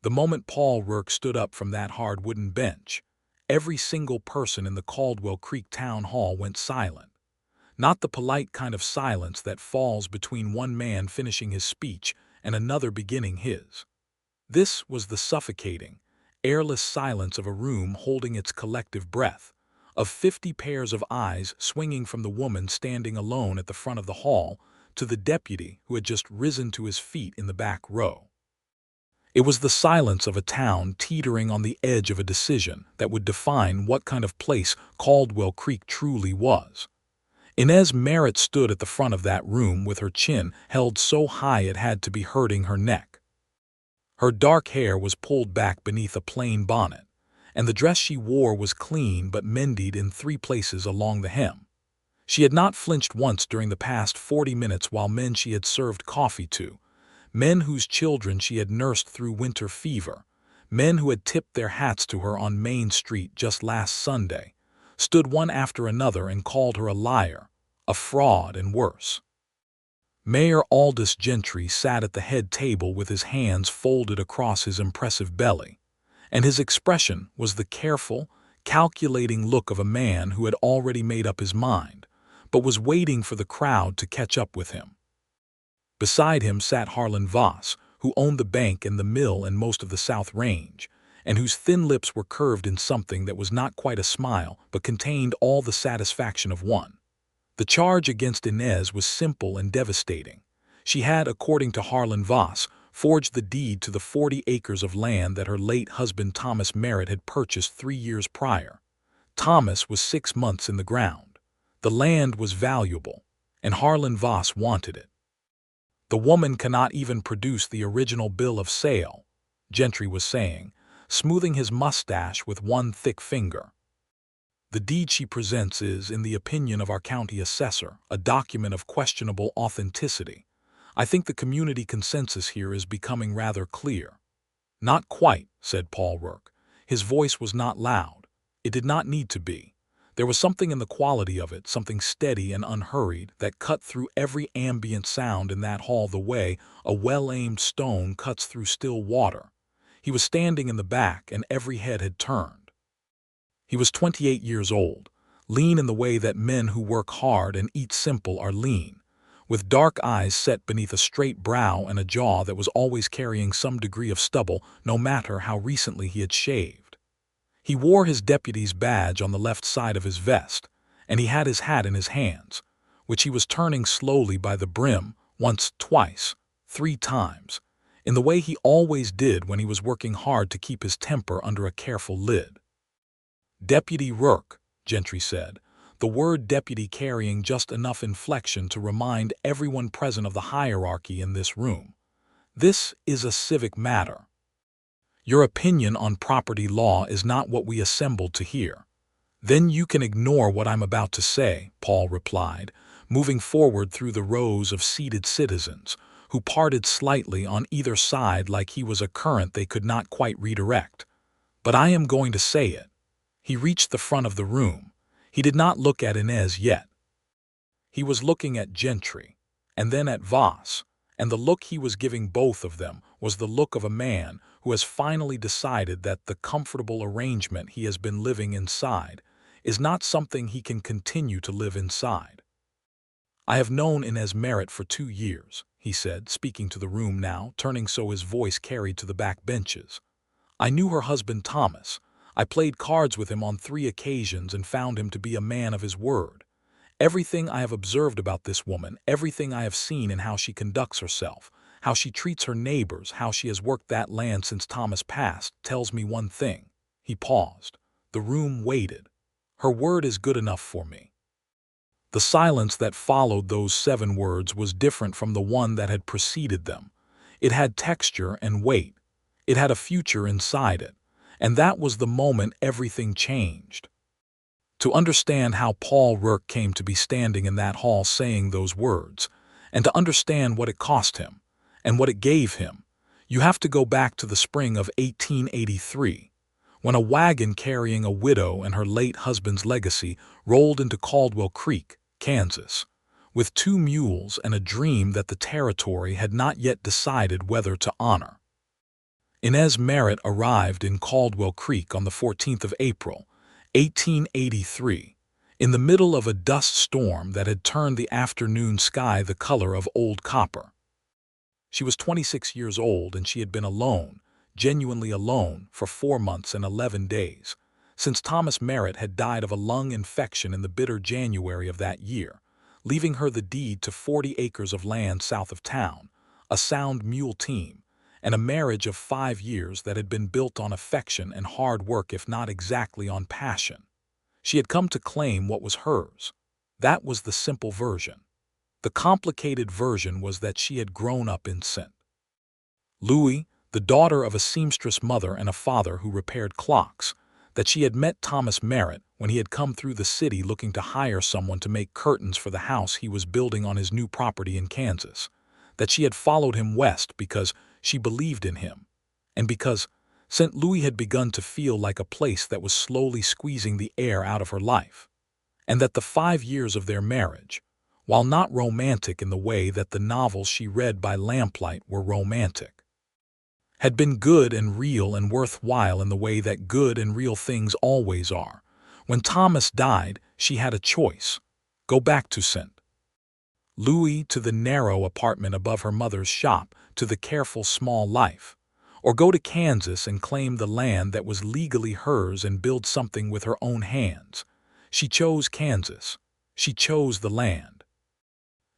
The moment Paul Rourke stood up from that hard wooden bench, every single person in the Caldwell Creek town hall went silent. Not the polite kind of silence that falls between one man finishing his speech and another beginning his. This was the suffocating, airless silence of a room holding its collective breath, of 50 pairs of eyes swinging from the woman standing alone at the front of the hall to the deputy who had just risen to his feet in the back row. It was the silence of a town teetering on the edge of a decision that would define what kind of place Caldwell Creek truly was. Inez Merritt stood at the front of that room with her chin held so high it had to be hurting her neck. Her dark hair was pulled back beneath a plain bonnet, and the dress she wore was clean but mended in 3 places along the hem. She had not flinched once during the past 40 minutes while men she had served coffee to, men whose children she had nursed through winter fever, men who had tipped their hats to her on Main Street just last Sunday, stood one after another and called her a liar, a fraud, and worse. Mayor Aldous Gentry sat at the head table with his hands folded across his impressive belly, and his expression was the careful, calculating look of a man who had already made up his mind, but was waiting for the crowd to catch up with him. Beside him sat Harlan Voss, who owned the bank and the mill and most of the South Range, and whose thin lips were curved in something that was not quite a smile but contained all the satisfaction of one. The charge against Inez was simple and devastating. She had, according to Harlan Voss, forged the deed to the 40 acres of land that her late husband Thomas Merritt had purchased 3 years prior. Thomas was 6 months in the ground. The land was valuable, and Harlan Voss wanted it. The woman cannot even produce the original bill of sale, Gentry was saying, smoothing his mustache with one thick finger. The deed she presents is, in the opinion of our county assessor, a document of questionable authenticity. I think the community consensus here is becoming rather clear. Not quite, said Paul Rourke. His voice was not loud. It did not need to be. There was something in the quality of it, something steady and unhurried, that cut through every ambient sound in that hall the way a well-aimed stone cuts through still water. He was standing in the back, and every head had turned. He was 28 years old, lean in the way that men who work hard and eat simple are lean, with dark eyes set beneath a straight brow and a jaw that was always carrying some degree of stubble, no matter how recently he had shaved. He wore his deputy's badge on the left side of his vest, and he had his hat in his hands, which he was turning slowly by the brim, once, twice, 3 times, in the way he always did when he was working hard to keep his temper under a careful lid. Deputy Rourke, Gentry said, the word deputy carrying just enough inflection to remind everyone present of the hierarchy in this room. This is a civic matter. Your opinion on property law is not what we assembled to hear. Then you can ignore what I'm about to say, Paul replied, moving forward through the rows of seated citizens, who parted slightly on either side like he was a current they could not quite redirect. But I am going to say it. He reached the front of the room. He did not look at Inez yet. He was looking at Gentry, and then at Voss, and the look he was giving both of them was the look of a man who has finally decided that the comfortable arrangement he has been living inside is not something he can continue to live inside. I have known Inez Merritt for 2 years, he said, speaking to the room now, turning so his voice carried to the back benches. I knew her husband Thomas. I played cards with him on 3 occasions and found him to be a man of his word. Everything I have observed about this woman, everything I have seen in how she conducts herself, how she treats her neighbors, how she has worked that land since Thomas passed, tells me one thing. He paused. The room waited. Her word is good enough for me. The silence that followed those 7 words was different from the one that had preceded them. It had texture and weight. It had a future inside it. And that was the moment everything changed. To understand how Paul Rourke came to be standing in that hall saying those words, and to understand what it cost him, and what it gave him, you have to go back to the spring of 1883, when a wagon carrying a widow and her late husband's legacy rolled into Caldwell Creek, Kansas, with 2 mules and a dream that the territory had not yet decided whether to honor. Inez Merritt arrived in Caldwell Creek on the 14th of April, 1883, in the middle of a dust storm that had turned the afternoon sky the color of old copper. She was 26 years old and she had been alone, genuinely alone, for 4 months and 11 days, since Thomas Merritt had died of a lung infection in the bitter January of that year, leaving her the deed to 40 acres of land south of town, a sound mule team, and a marriage of 5 years that had been built on affection and hard work if not exactly on passion. She had come to claim what was hers. That was the simple version. The complicated version was that she had grown up in sin. Louie, the daughter of a seamstress mother and a father who repaired clocks, that she had met Thomas Merritt when he had come through the city looking to hire someone to make curtains for the house he was building on his new property in Kansas, that she had followed him west because she believed in him, and because St. Louis had begun to feel like a place that was slowly squeezing the air out of her life, and that the 5 years of their marriage, while not romantic in the way that the novels she read by lamplight were romantic, had been good and real and worthwhile in the way that good and real things always are. When Thomas died, she had a choice: go back to St. Louis, to the narrow apartment above her mother's shop, to the careful small life, or go to Kansas and claim the land that was legally hers and build something with her own hands. She chose Kansas. She chose the land.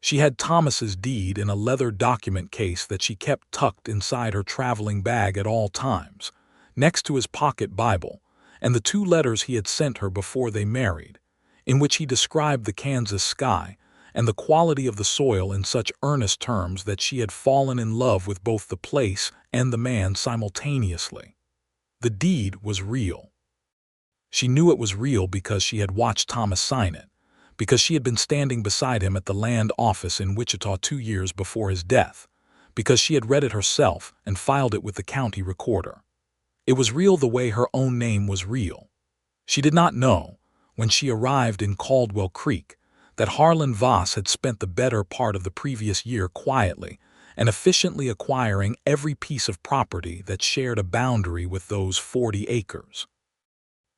She had Thomas's deed in a leather document case that she kept tucked inside her traveling bag at all times, next to his pocket Bible, and the 2 letters he had sent her before they married, in which he described the Kansas sky and the quality of the soil in such earnest terms that she had fallen in love with both the place and the man simultaneously. The deed was real. She knew it was real because she had watched Thomas sign it, because she had been standing beside him at the land office in Wichita 2 years before his death, because she had read it herself and filed it with the county recorder. It was real the way her own name was real. She did not know, when she arrived in Caldwell Creek, that Harlan Voss had spent the better part of the previous year quietly and efficiently acquiring every piece of property that shared a boundary with those 40 acres.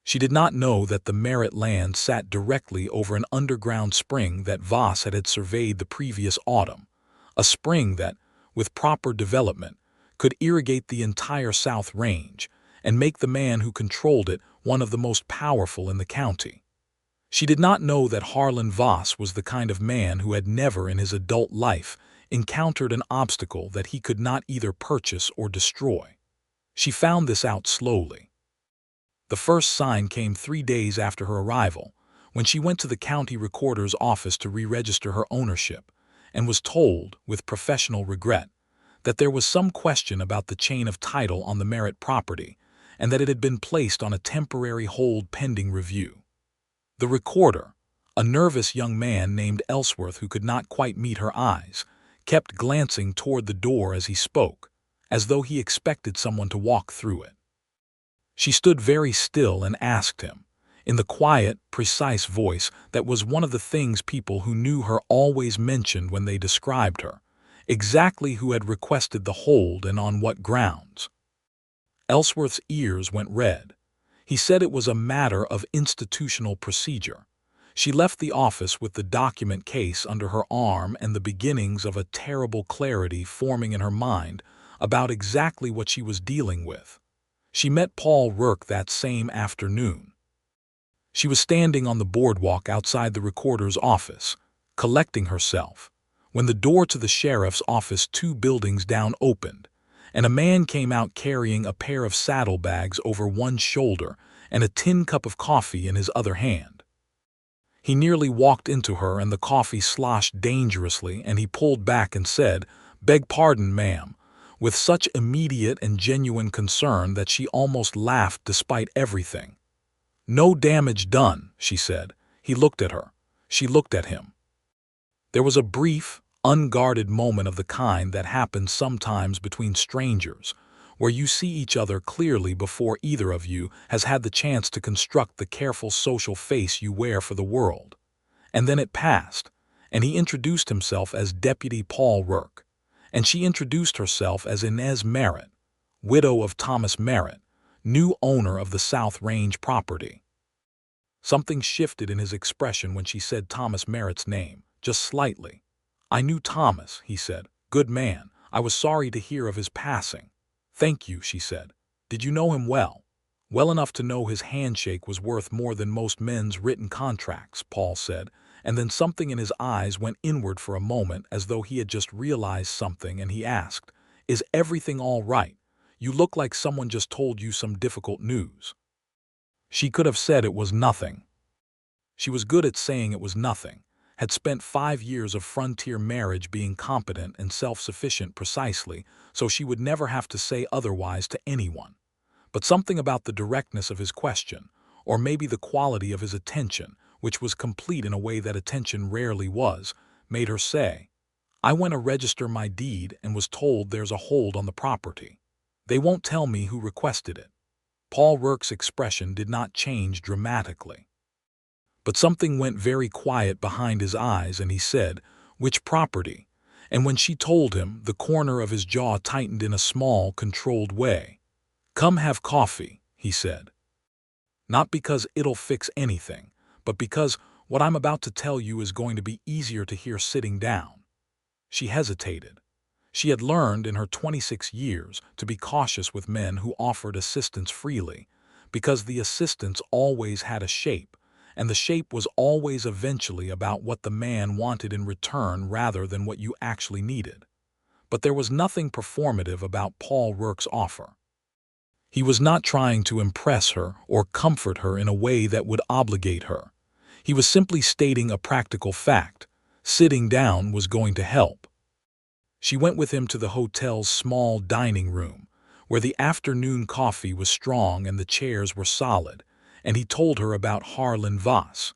She did not know that the Merritt land sat directly over an underground spring that Voss had surveyed the previous autumn, a spring that, with proper development, could irrigate the entire South Range and make the man who controlled it one of the most powerful in the county. She did not know that Harlan Voss was the kind of man who had never in his adult life encountered an obstacle that he could not either purchase or destroy. She found this out slowly. The first sign came 3 days after her arrival, when she went to the county recorder's office to re-register her ownership, and was told, with professional regret, that there was some question about the chain of title on the Merritt property, and that it had been placed on a temporary hold pending review. The recorder, a nervous young man named Ellsworth who could not quite meet her eyes, kept glancing toward the door as he spoke, as though he expected someone to walk through it. She stood very still and asked him, in the quiet, precise voice that was one of the things people who knew her always mentioned when they described her, exactly who had requested the hold and on what grounds. Ellsworth's ears went red. He said it was a matter of institutional procedure. She left the office with the document case under her arm and the beginnings of a terrible clarity forming in her mind about exactly what she was dealing with. She met Paul Rourke that same afternoon. She was standing on the boardwalk outside the recorder's office, collecting herself, when the door to the sheriff's office 2 buildings down opened, and a man came out carrying a pair of saddlebags over one shoulder and a tin cup of coffee in his other hand. He nearly walked into her and the coffee sloshed dangerously, and he pulled back and said, "Beg pardon, ma'am," with such immediate and genuine concern that she almost laughed despite everything. "No damage done," she said. He looked at her. She looked at him. There was a brief, unguarded moment of the kind that happens sometimes between strangers, where you see each other clearly before either of you has had the chance to construct the careful social face you wear for the world. And then it passed, and he introduced himself as Deputy Paul Rourke, and she introduced herself as Inez Merritt. widow of Thomas Merritt, new owner of the South Range property. Something shifted in his expression when she said Thomas Merritt's name, just slightly. "I knew Thomas," he said. "Good man. I was sorry to hear of his passing." "Thank you," she said. "Did you know him well?" "Well enough to know his handshake was worth more than most men's written contracts," Paul said, and then something in his eyes went inward for a moment as though he had just realized something, and he asked, "Is everything all right? You look like someone just told you some difficult news." She could have said it was nothing. She was good at saying it was nothing, had spent 5 years of frontier marriage being competent and self-sufficient precisely, so she would never have to say otherwise to anyone. But something about the directness of his question, or maybe the quality of his attention, which was complete in a way that attention rarely was, made her say, "I went to register my deed and was told there's a hold on the property. They won't tell me who requested it." Paul Rourke's expression did not change dramatically. But something went very quiet behind his eyes, and he said, "Which property?" And when she told him, the corner of his jaw tightened in a small, controlled way. "Come have coffee," he said. "Not because it'll fix anything, but because what I'm about to tell you is going to be easier to hear sitting down." She hesitated. She had learned in her 26 years to be cautious with men who offered assistance freely, because the assistance always had a shape, and the shape was always eventually about what the man wanted in return rather than what you actually needed. But there was nothing performative about Paul Rourke's offer. He was not trying to impress her or comfort her in a way that would obligate her. He was simply stating a practical fact. Sitting down was going to help. She went with him to the hotel's small dining room, where the afternoon coffee was strong and the chairs were solid, and he told her about Harlan Voss.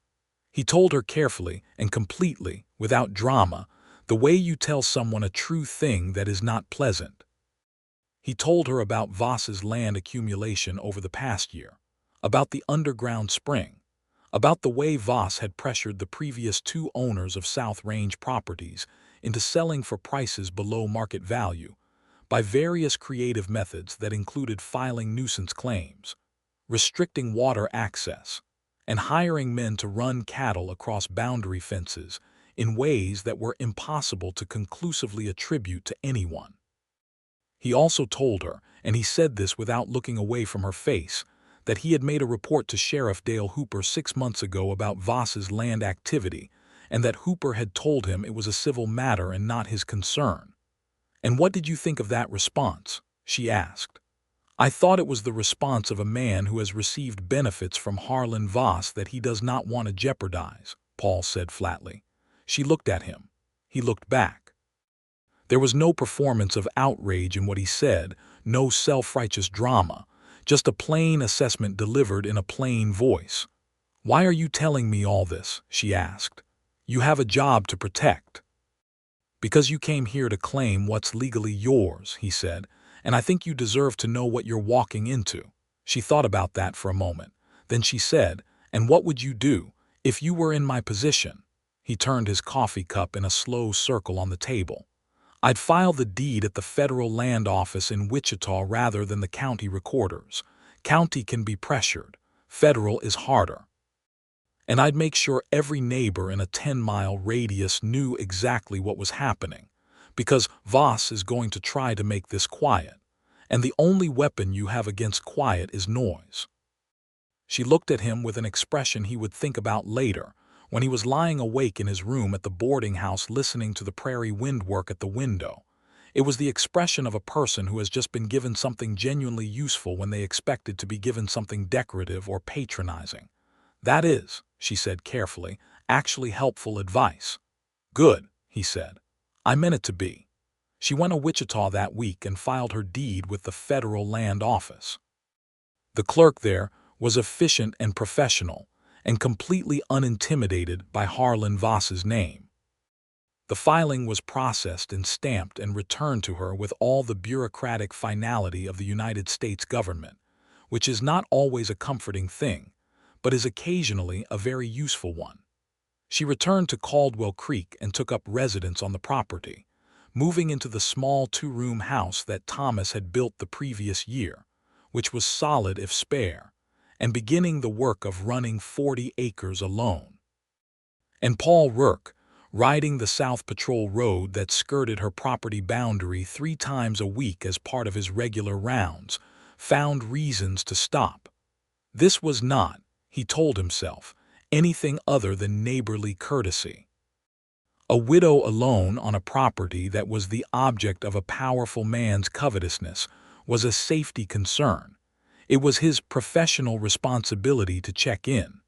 He told her carefully and completely, without drama, the way you tell someone a true thing that is not pleasant. He told her about Voss's land accumulation over the past year, about the underground spring, about the way Voss had pressured the previous 2 owners of South Range properties into selling for prices below market value by various creative methods that included filing nuisance claims, restricting water access, and hiring men to run cattle across boundary fences in ways that were impossible to conclusively attribute to anyone. He also told her, and he said this without looking away from her face, that he had made a report to Sheriff Dale Hooper 6 months ago about Voss's land activity, and that Hooper had told him it was a civil matter and not his concern. "And what did you think of that response?" she asked. "I thought it was the response of a man who has received benefits from Harlan Voss that he does not want to jeopardize," Paul said flatly. She looked at him. He looked back. There was no performance of outrage in what he said, no self-righteous drama, just a plain assessment delivered in a plain voice. "Why are you telling me all this?" she asked. "You have a job to protect." "Because you came here to claim what's legally yours," he said, "and I think you deserve to know what you're walking into." She thought about that for a moment. Then she said, "And what would you do if you were in my position?" He turned his coffee cup in a slow circle on the table. "I'd file the deed at the federal land office in Wichita rather than the county recorder's. County can be pressured. Federal is harder. And I'd make sure every neighbor in a 10-mile radius knew exactly what was happening, because Voss is going to try to make this quiet, and the only weapon you have against quiet is noise." She looked at him with an expression he would think about later, when he was lying awake in his room at the boarding house listening to the prairie wind work at the window. It was the expression of a person who has just been given something genuinely useful when they expected to be given something decorative or patronizing. "That is," she said carefully, "actually helpful advice." "Good," he said. "I meant it to be." She went to Wichita that week and filed her deed with the federal land office. The clerk there was efficient and professional, and completely unintimidated by Harlan Voss's name. The filing was processed and stamped and returned to her with all the bureaucratic finality of the United States government, which is not always a comforting thing, but is occasionally a very useful one. She returned to Caldwell Creek and took up residence on the property, moving into the small two-room house that Thomas had built the previous year, which was solid if spare, and beginning the work of running 40 acres alone. And Paul Rourke, riding the South Patrol road that skirted her property boundary 3 times a week as part of his regular rounds, found reasons to stop. This was not, he told himself, anything other than neighborly courtesy. A widow alone on a property that was the object of a powerful man's covetousness was a safety concern. It was his professional responsibility to check in.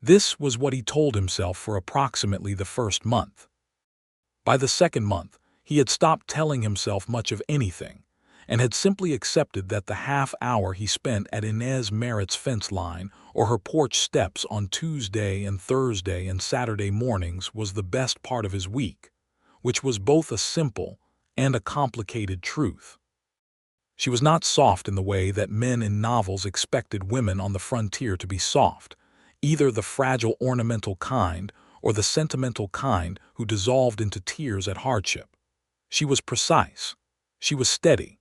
This was what he told himself for approximately the first month. By the second month, he had stopped telling himself much of anything, and had simply accepted that the half-hour he spent at Inez Merritt's fence line or her porch steps on Tuesday and Thursday and Saturday mornings was the best part of his week, which was both a simple and a complicated truth. She was not soft in the way that men in novels expected women on the frontier to be soft, either the fragile ornamental kind or the sentimental kind who dissolved into tears at hardship. She was precise. She was steady.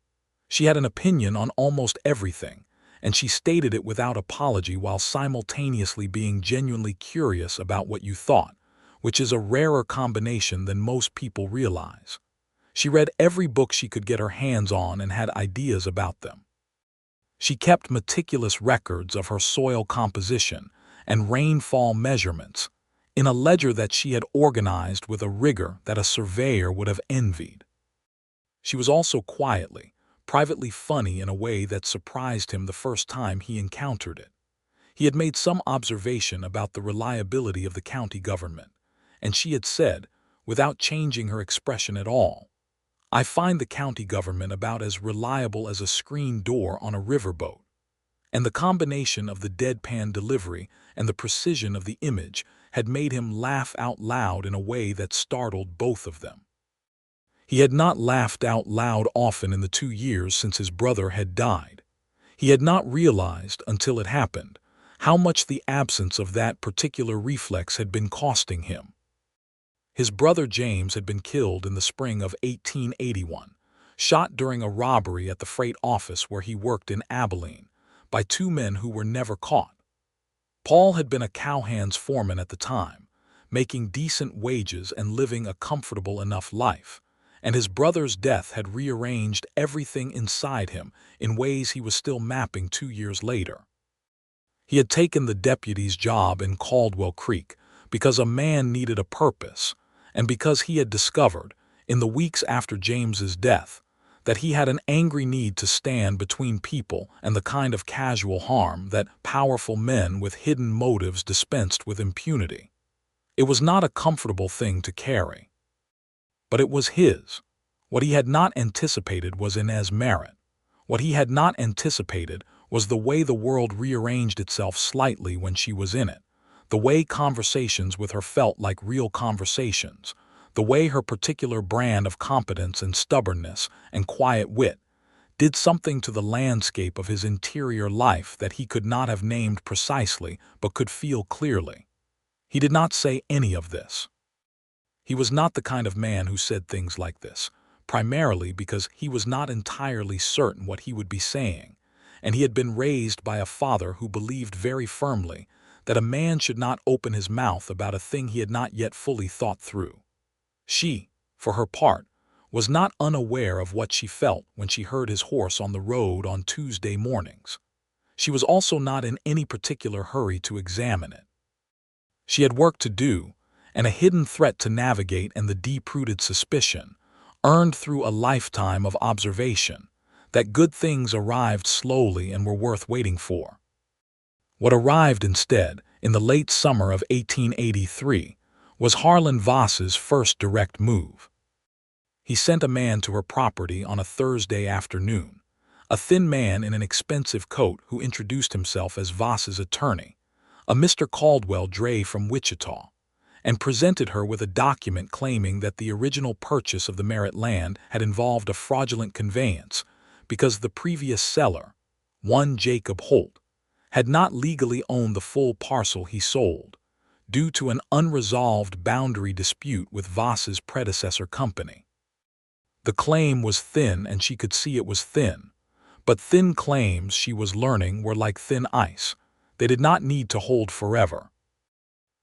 She had an opinion on almost everything, and she stated it without apology while simultaneously being genuinely curious about what you thought, which is a rarer combination than most people realize. She read every book she could get her hands on and had ideas about them. She kept meticulous records of her soil composition and rainfall measurements in a ledger that she had organized with a rigor that a surveyor would have envied. She was also privately funny in a way that surprised him the first time he encountered it. He had made some observation about the reliability of the county government, and she had said, without changing her expression at all, "I find the county government about as reliable as a screen door on a riverboat." And the combination of the deadpan delivery and the precision of the image had made him laugh out loud in a way that startled both of them. He had not laughed out loud often in the 2 years since his brother had died. He had not realized, until it happened, how much the absence of that particular reflex had been costing him. His brother James had been killed in the spring of 1881, shot during a robbery at the freight office where he worked in Abilene, by 2 men who were never caught. Paul had been a cowhand's foreman at the time, making decent wages and living a comfortable enough life, and his brother's death had rearranged everything inside him in ways he was still mapping 2 years later. He had taken the deputy's job in Caldwell Creek because a man needed a purpose, and because he had discovered, in the weeks after James's death, that he had an angry need to stand between people and the kind of casual harm that powerful men with hidden motives dispensed with impunity. It was not a comfortable thing to carry. But it was his. What he had not anticipated was Inez Merritt. What he had not anticipated was the way the world rearranged itself slightly when she was in it, the way conversations with her felt like real conversations, the way her particular brand of competence and stubbornness and quiet wit did something to the landscape of his interior life that he could not have named precisely but could feel clearly. He did not say any of this. He was not the kind of man who said things like this, primarily because he was not entirely certain what he would be saying, and he had been raised by a father who believed very firmly that a man should not open his mouth about a thing he had not yet fully thought through. She, for her part, was not unaware of what she felt when she heard his horse on the road on Tuesday mornings. She was also not in any particular hurry to examine it. She had work to do, and a hidden threat to navigate, and the deep-rooted suspicion, earned through a lifetime of observation, that good things arrived slowly and were worth waiting for. What arrived instead, in the late summer of 1883, was Harlan Voss's first direct move. He sent a man to her property on a Thursday afternoon, a thin man in an expensive coat who introduced himself as Voss's attorney, a Mr. Caldwell Dre from Wichita, and presented her with a document claiming that the original purchase of the Merritt land had involved a fraudulent conveyance because the previous seller, one Jacob Holt, had not legally owned the full parcel he sold, due to an unresolved boundary dispute with Voss's predecessor company. The claim was thin and she could see it was thin. But thin claims, she was learning, were like thin ice. They did not need to hold forever.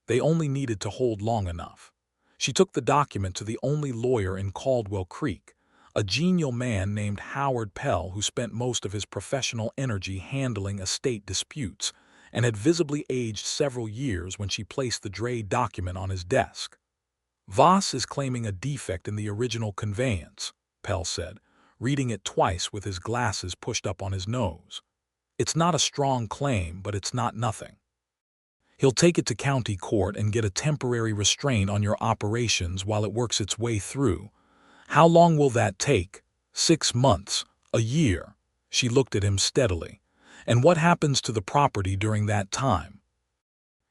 They only needed to hold long enough. She took the document to the only lawyer in Caldwell Creek, a genial man named Howard Pell who spent most of his professional energy handling estate disputes and had visibly aged several years when she placed the Dre document on his desk. "Voss is claiming a defect in the original conveyance," Pell said, reading it twice with his glasses pushed up on his nose. "It's not a strong claim, but it's not nothing. He'll take it to county court and get a temporary restraint on your operations while it works its way through. How long will that take? 6 months? A year?" She looked at him steadily. "And what happens to the property during that time?"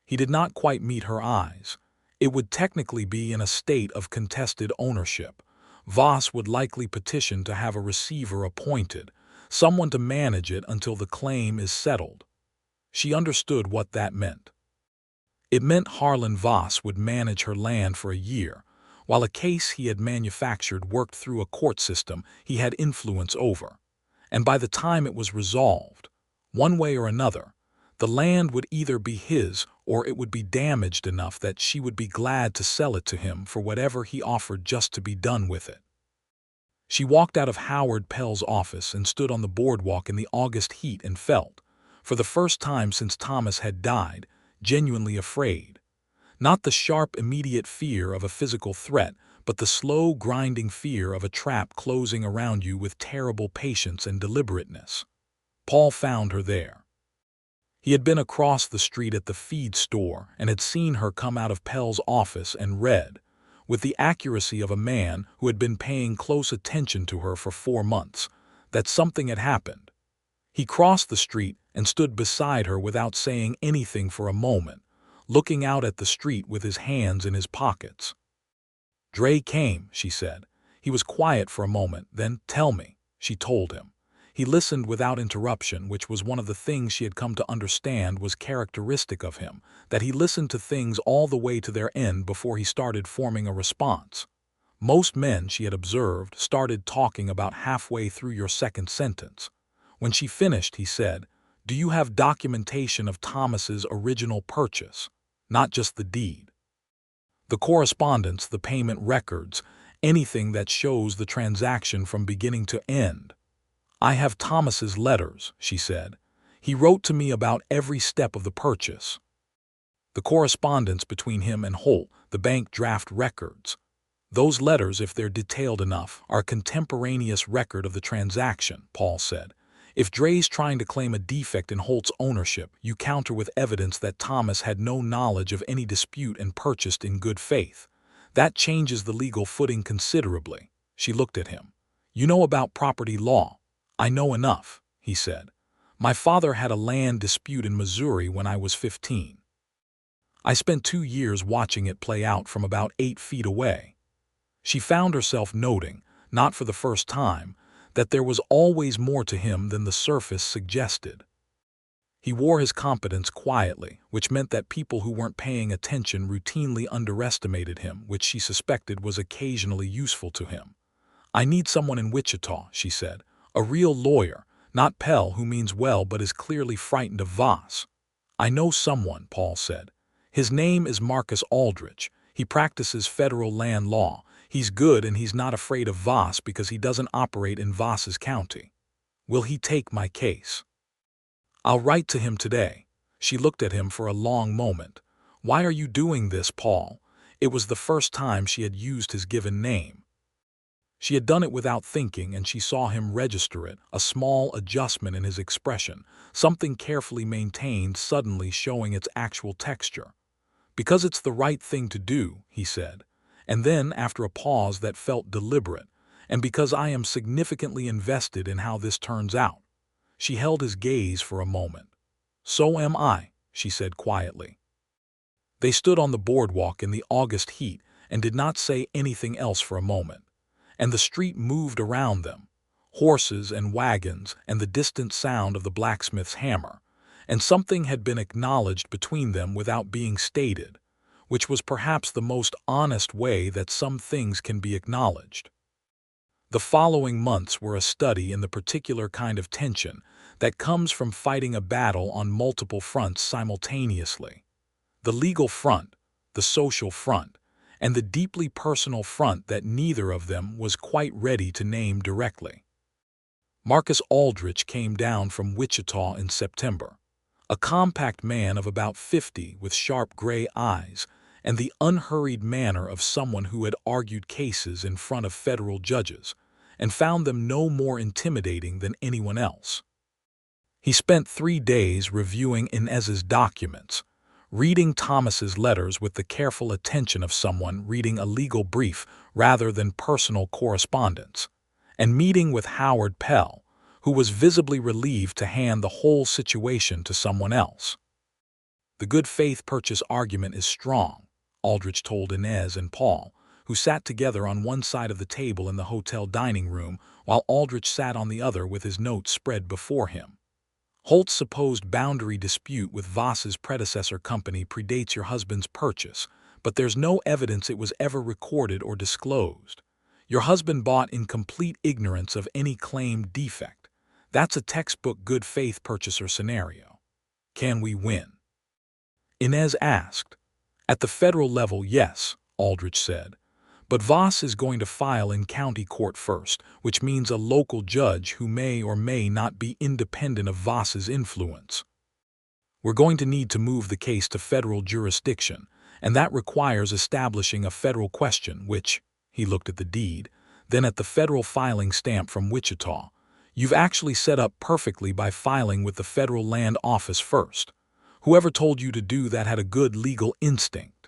He did not quite meet her eyes. It would technically be in a state of contested ownership. Voss would likely petition to have a receiver appointed, someone to manage it until the claim is settled. She understood what that meant. It meant Harlan Voss would manage her land for a year, while a case he had manufactured worked through a court system he had influence over. And by the time it was resolved, one way or another, the land would either be his or it would be damaged enough that she would be glad to sell it to him for whatever he offered just to be done with it. She walked out of Howard Pell's office and stood on the boardwalk in the August heat and felt, for the first time since Thomas had died, genuinely afraid. Not the sharp, immediate fear of a physical threat, but the slow, grinding fear of a trap closing around you with terrible patience and deliberateness. Paul found her there. He had been across the street at the feed store and had seen her come out of Pell's office and read, with the accuracy of a man who had been paying close attention to her for 4 months, that something had happened. He crossed the street and stood beside her without saying anything for a moment, looking out at the street with his hands in his pockets. "Dre came," she said. He was quiet for a moment, then, "Tell me," she told him. He listened without interruption, which was one of the things she had come to understand was characteristic of him, that he listened to things all the way to their end before he started forming a response. Most men, she had observed, started talking about halfway through your second sentence. When she finished, he said, "Do you have documentation of Thomas's original purchase? Not just the deed. The correspondence, the payment records, anything that shows the transaction from beginning to end." "I have Thomas's letters," she said. "He wrote to me about every step of the purchase. The correspondence between him and Holt, the bank draft records. Those letters, if they're detailed enough, are a contemporaneous record of the transaction," Paul said. "If Dre's trying to claim a defect in Holt's ownership, you counter with evidence that Thomas had no knowledge of any dispute and purchased in good faith. That changes the legal footing considerably." She looked at him. "You know about property law." "I know enough," he said. "My father had a land dispute in Missouri when I was 15. I spent 2 years watching it play out from about 8 feet away." She found herself noting, not for the first time, that there was always more to him than the surface suggested. He wore his competence quietly, which meant that people who weren't paying attention routinely underestimated him, which she suspected was occasionally useful to him. "I need someone in Wichita," she said. "A real lawyer, not Pell, who means well but is clearly frightened of Voss." "I know someone," Paul said. "His name is Marcus Aldrich. He practices federal land law. He's good and he's not afraid of Voss because he doesn't operate in Voss's county. Will he take my case?" "I'll write to him today." She looked at him for a long moment. "Why are you doing this, Paul?" It was the first time she had used his given name. She had done it without thinking, and she saw him register it, a small adjustment in his expression, something carefully maintained suddenly showing its actual texture. "Because it's the right thing to do," he said. And then, after a pause that felt deliberate, "and because I am significantly invested in how this turns out." She held his gaze for a moment. "So am I," she said quietly. They stood on the boardwalk in the August heat and did not say anything else for a moment. And the street moved around them, horses and wagons and the distant sound of the blacksmith's hammer, and something had been acknowledged between them without being stated, which was perhaps the most honest way that some things can be acknowledged. The following months were a study in the particular kind of tension that comes from fighting a battle on multiple fronts simultaneously. The legal front, the social front, and the deeply personal front that neither of them was quite ready to name directly. Marcus Aldrich came down from Wichita in September, a compact man of about 50 with sharp gray eyes and the unhurried manner of someone who had argued cases in front of federal judges and found them no more intimidating than anyone else. He spent 3 days reviewing Inez's documents, reading Thomas's letters with the careful attention of someone reading a legal brief rather than personal correspondence, and meeting with Howard Pell, who was visibly relieved to hand the whole situation to someone else. The good faith purchase argument is strong, Aldrich told Inez and Paul, who sat together on one side of the table in the hotel dining room while Aldrich sat on the other with his notes spread before him. Holt's supposed boundary dispute with Voss's predecessor company predates your husband's purchase, but there's no evidence it was ever recorded or disclosed. Your husband bought in complete ignorance of any claimed defect. That's a textbook good faith purchaser scenario. Can we win? Inez asked. At the federal level, yes, Aldrich said. But Voss is going to file in county court first, which means a local judge who may or may not be independent of Voss's influence. We're going to need to move the case to federal jurisdiction, and that requires establishing a federal question, which, he looked at the deed, then at the federal filing stamp from Wichita. You've actually set up perfectly by filing with the federal land office first. Whoever told you to do that had a good legal instinct.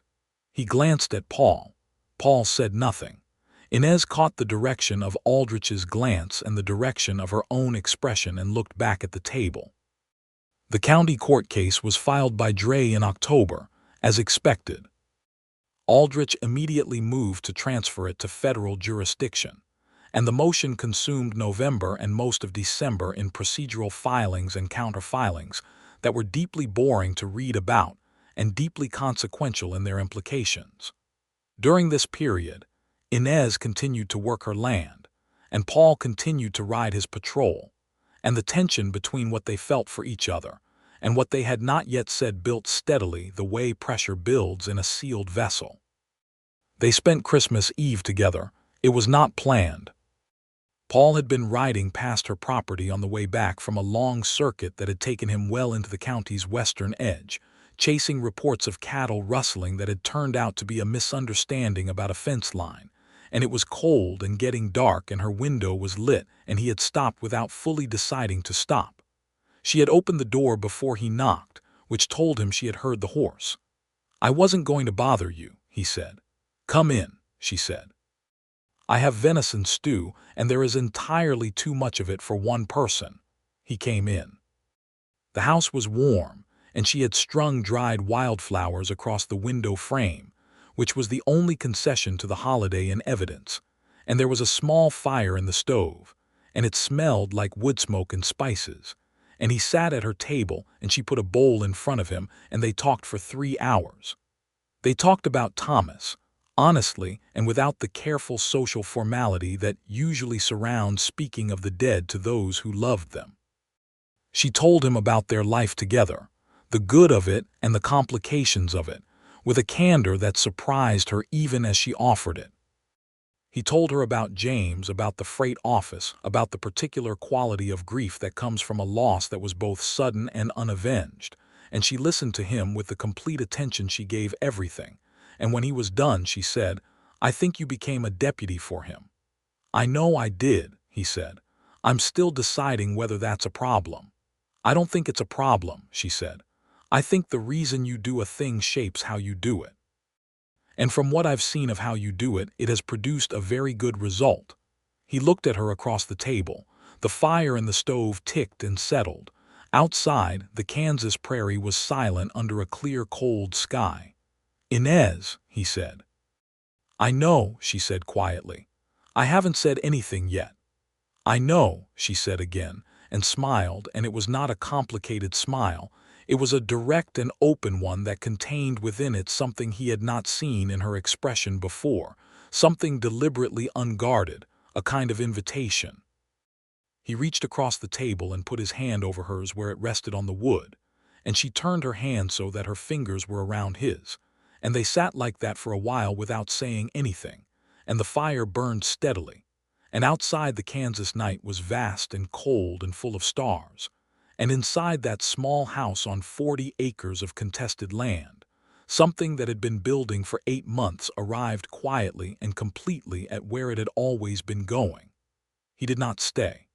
He glanced at Paul. Paul said nothing. Inez caught the direction of Aldrich's glance and the direction of her own expression and looked back at the table. The county court case was filed by Dre in October, as expected. Aldrich immediately moved to transfer it to federal jurisdiction, and the motion consumed November and most of December in procedural filings and counterfilings that were deeply boring to read about and deeply consequential in their implications. During this period, Inez continued to work her land, and Paul continued to ride his patrol, and the tension between what they felt for each other and what they had not yet said built steadily the way pressure builds in a sealed vessel. They spent Christmas Eve together. It was not planned. Paul had been riding past her property on the way back from a long circuit that had taken him well into the county's western edge, chasing reports of cattle rustling that had turned out to be a misunderstanding about a fence line, and it was cold and getting dark and her window was lit and he had stopped without fully deciding to stop. She had opened the door before he knocked, which told him she had heard the horse. "I wasn't going to bother you," he said. "Come in," she said. "I have venison stew, and there is entirely too much of it for one person." He came in. The house was warm, and she had strung dried wildflowers across the window frame, which was the only concession to the holiday in evidence, and there was a small fire in the stove, and it smelled like wood smoke and spices, and he sat at her table and she put a bowl in front of him and they talked for 3 hours. They talked about Thomas, honestly and without the careful social formality that usually surrounds speaking of the dead to those who loved them. She told him about their life together, the good of it and the complications of it, with a candor that surprised her even as she offered it. He told her about James, about the freight office, about the particular quality of grief that comes from a loss that was both sudden and unavenged, and she listened to him with the complete attention she gave everything, and when he was done she said, "I think you became a deputy for him." "I know I did," he said. "I'm still deciding whether that's a problem." "I don't think it's a problem," she said. "I think the reason you do a thing shapes how you do it. And from what I've seen of how you do it, it has produced a very good result." He looked at her across the table. The fire in the stove ticked and settled. Outside, the Kansas prairie was silent under a clear, cold sky. "Inez," he said. "I know," she said quietly. "I haven't said anything yet." "I know," she said again, and smiled, and it was not a complicated smile. It was a direct and open one that contained within it something he had not seen in her expression before, something deliberately unguarded, a kind of invitation. He reached across the table and put his hand over hers where it rested on the wood, and she turned her hand so that her fingers were around his, and they sat like that for a while without saying anything, and the fire burned steadily, and outside the Kansas night was vast and cold and full of stars, and inside that small house on 40 acres of contested land, something that had been building for 8 months arrived quietly and completely at where it had always been going. He did not stay.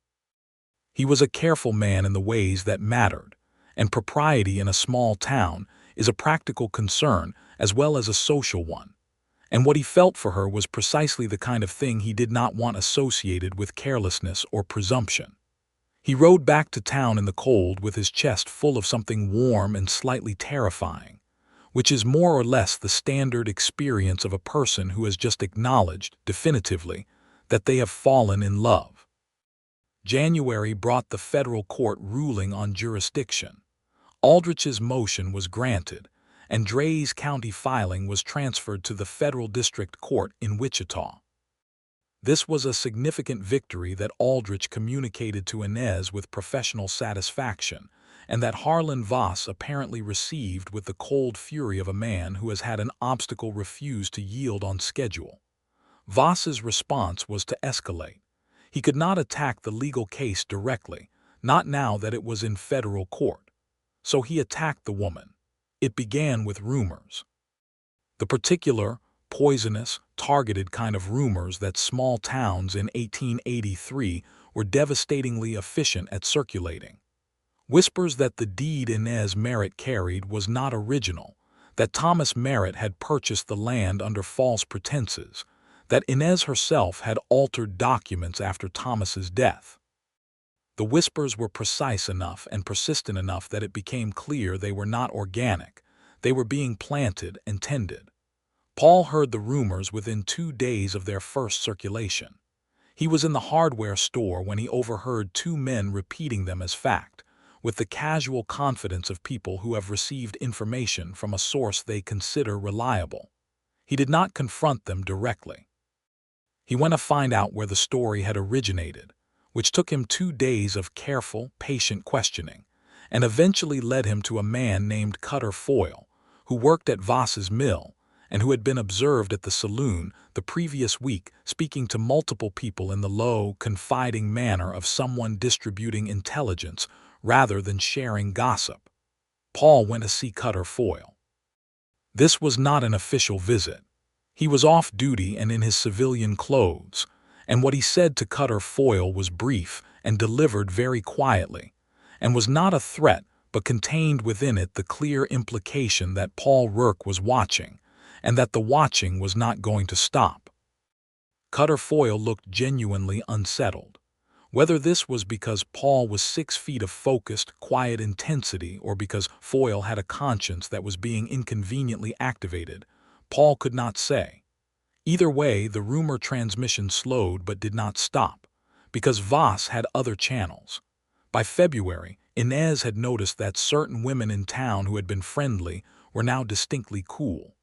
He was a careful man in the ways that mattered, and propriety in a small town is a practical concern as well as a social one, and what he felt for her was precisely the kind of thing he did not want associated with carelessness or presumption. He rode back to town in the cold with his chest full of something warm and slightly terrifying, which is more or less the standard experience of a person who has just acknowledged, definitively, that they have fallen in love. January brought the federal court ruling on jurisdiction. Aldrich's motion was granted, and Drays County filing was transferred to the federal district court in Wichita. This was a significant victory that Aldrich communicated to Inez with professional satisfaction, and that Harlan Voss apparently received with the cold fury of a man who has had an obstacle refuse to yield on schedule. Voss's response was to escalate. He could not attack the legal case directly, not now that it was in federal court. So he attacked the woman. It began with rumors. The particular, poisonous, targeted kind of rumors that small towns in 1883 were devastatingly efficient at circulating. Whispers that the deed Inez Merritt carried was not original, that Thomas Merritt had purchased the land under false pretenses, that Inez herself had altered documents after Thomas's death. The whispers were precise enough and persistent enough that it became clear they were not organic. They were being planted and tended. Paul heard the rumors within 2 days of their first circulation. He was in the hardware store when he overheard 2 men repeating them as fact, with the casual confidence of people who have received information from a source they consider reliable. He did not confront them directly. He went to find out where the story had originated, which took him 2 days of careful, patient questioning, and eventually led him to a man named Cutter Foyle, who worked at Voss's mill and who had been observed at the saloon the previous week speaking to multiple people in the low, confiding manner of someone distributing intelligence rather than sharing gossip. Paul went to see Cutter Foyle. This was not an official visit. He was off duty and in his civilian clothes, and what he said to Cutter Foyle was brief and delivered very quietly, and was not a threat but contained within it the clear implication that Paul Rourke was watching, and that the watching was not going to stop. Cutter Foyle looked genuinely unsettled. Whether this was because Paul was 6 feet of focused, quiet intensity or because Foyle had a conscience that was being inconveniently activated, Paul could not say. Either way, the rumor transmission slowed but did not stop, because Voss had other channels. By February, Inez had noticed that certain women in town who had been friendly were now distinctly cool.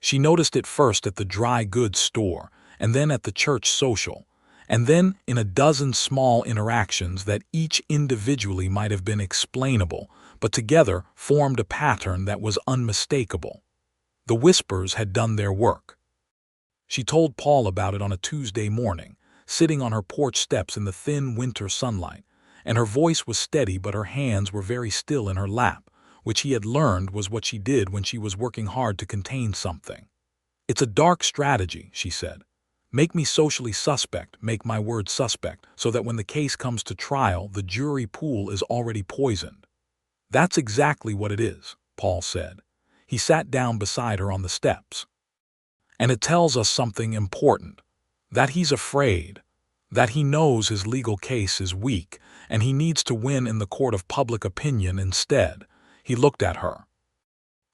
She noticed it first at the dry goods store, and then at the church social, and then in a dozen small interactions that each individually might have been explainable, but together formed a pattern that was unmistakable. The whispers had done their work. She told Paul about it on a Tuesday morning, sitting on her porch steps in the thin winter sunlight, and her voice was steady but her hands were very still in her lap, which he had learned was what she did when she was working hard to contain something. "It's a dark strategy," she said. "Make me socially suspect, make my word suspect, so that when the case comes to trial, the jury pool is already poisoned." "That's exactly what it is," Paul said. He sat down beside her on the steps. "And it tells us something important, that he's afraid, that he knows his legal case is weak, and he needs to win in the court of public opinion instead." He looked at her.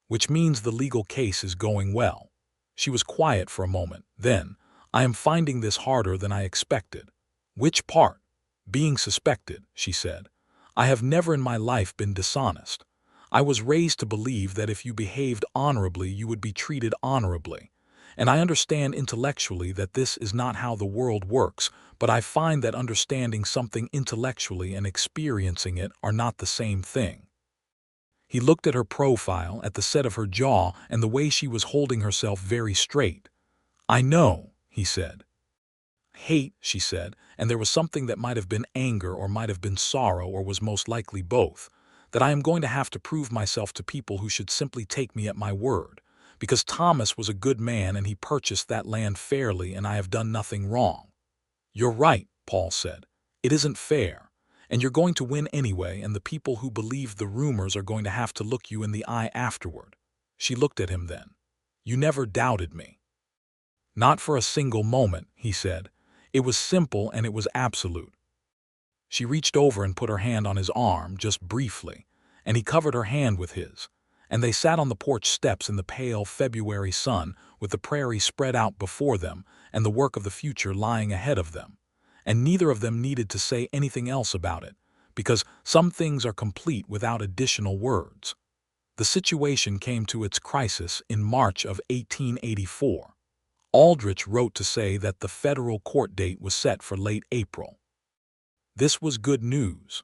"Which means the legal case is going well." She was quiet for a moment. Then, "I am finding this harder than I expected." "Which part?" "Being suspected," she said. "I have never in my life been dishonest. I was raised to believe that if you behaved honorably, you would be treated honorably. and I understand intellectually that this is not how the world works, but I find that understanding something intellectually and experiencing it are not the same thing." He looked at her profile, at the set of her jaw, and the way she was holding herself very straight. "I know," he said. "Hate," she said, and there was something that might have been anger or might have been sorrow or was most likely both, "that I am going to have to prove myself to people who should simply take me at my word, because Thomas was a good man and he purchased that land fairly and I have done nothing wrong." "You're right," Paul said. "It isn't fair. And you're going to win anyway, and the people who believe the rumors are going to have to look you in the eye afterward." She looked at him then. "You never doubted me." "Not for a single moment," he said. "It was simple and it was absolute." She reached over and put her hand on his arm, just briefly, and he covered her hand with his, and they sat on the porch steps in the pale February sun, with the prairie spread out before them and the work of the future lying ahead of them. And neither of them needed to say anything else about it, because some things are complete without additional words. The situation came to its crisis in March of 1884. Aldrich wrote to say that the federal court date was set for late April. This was good news.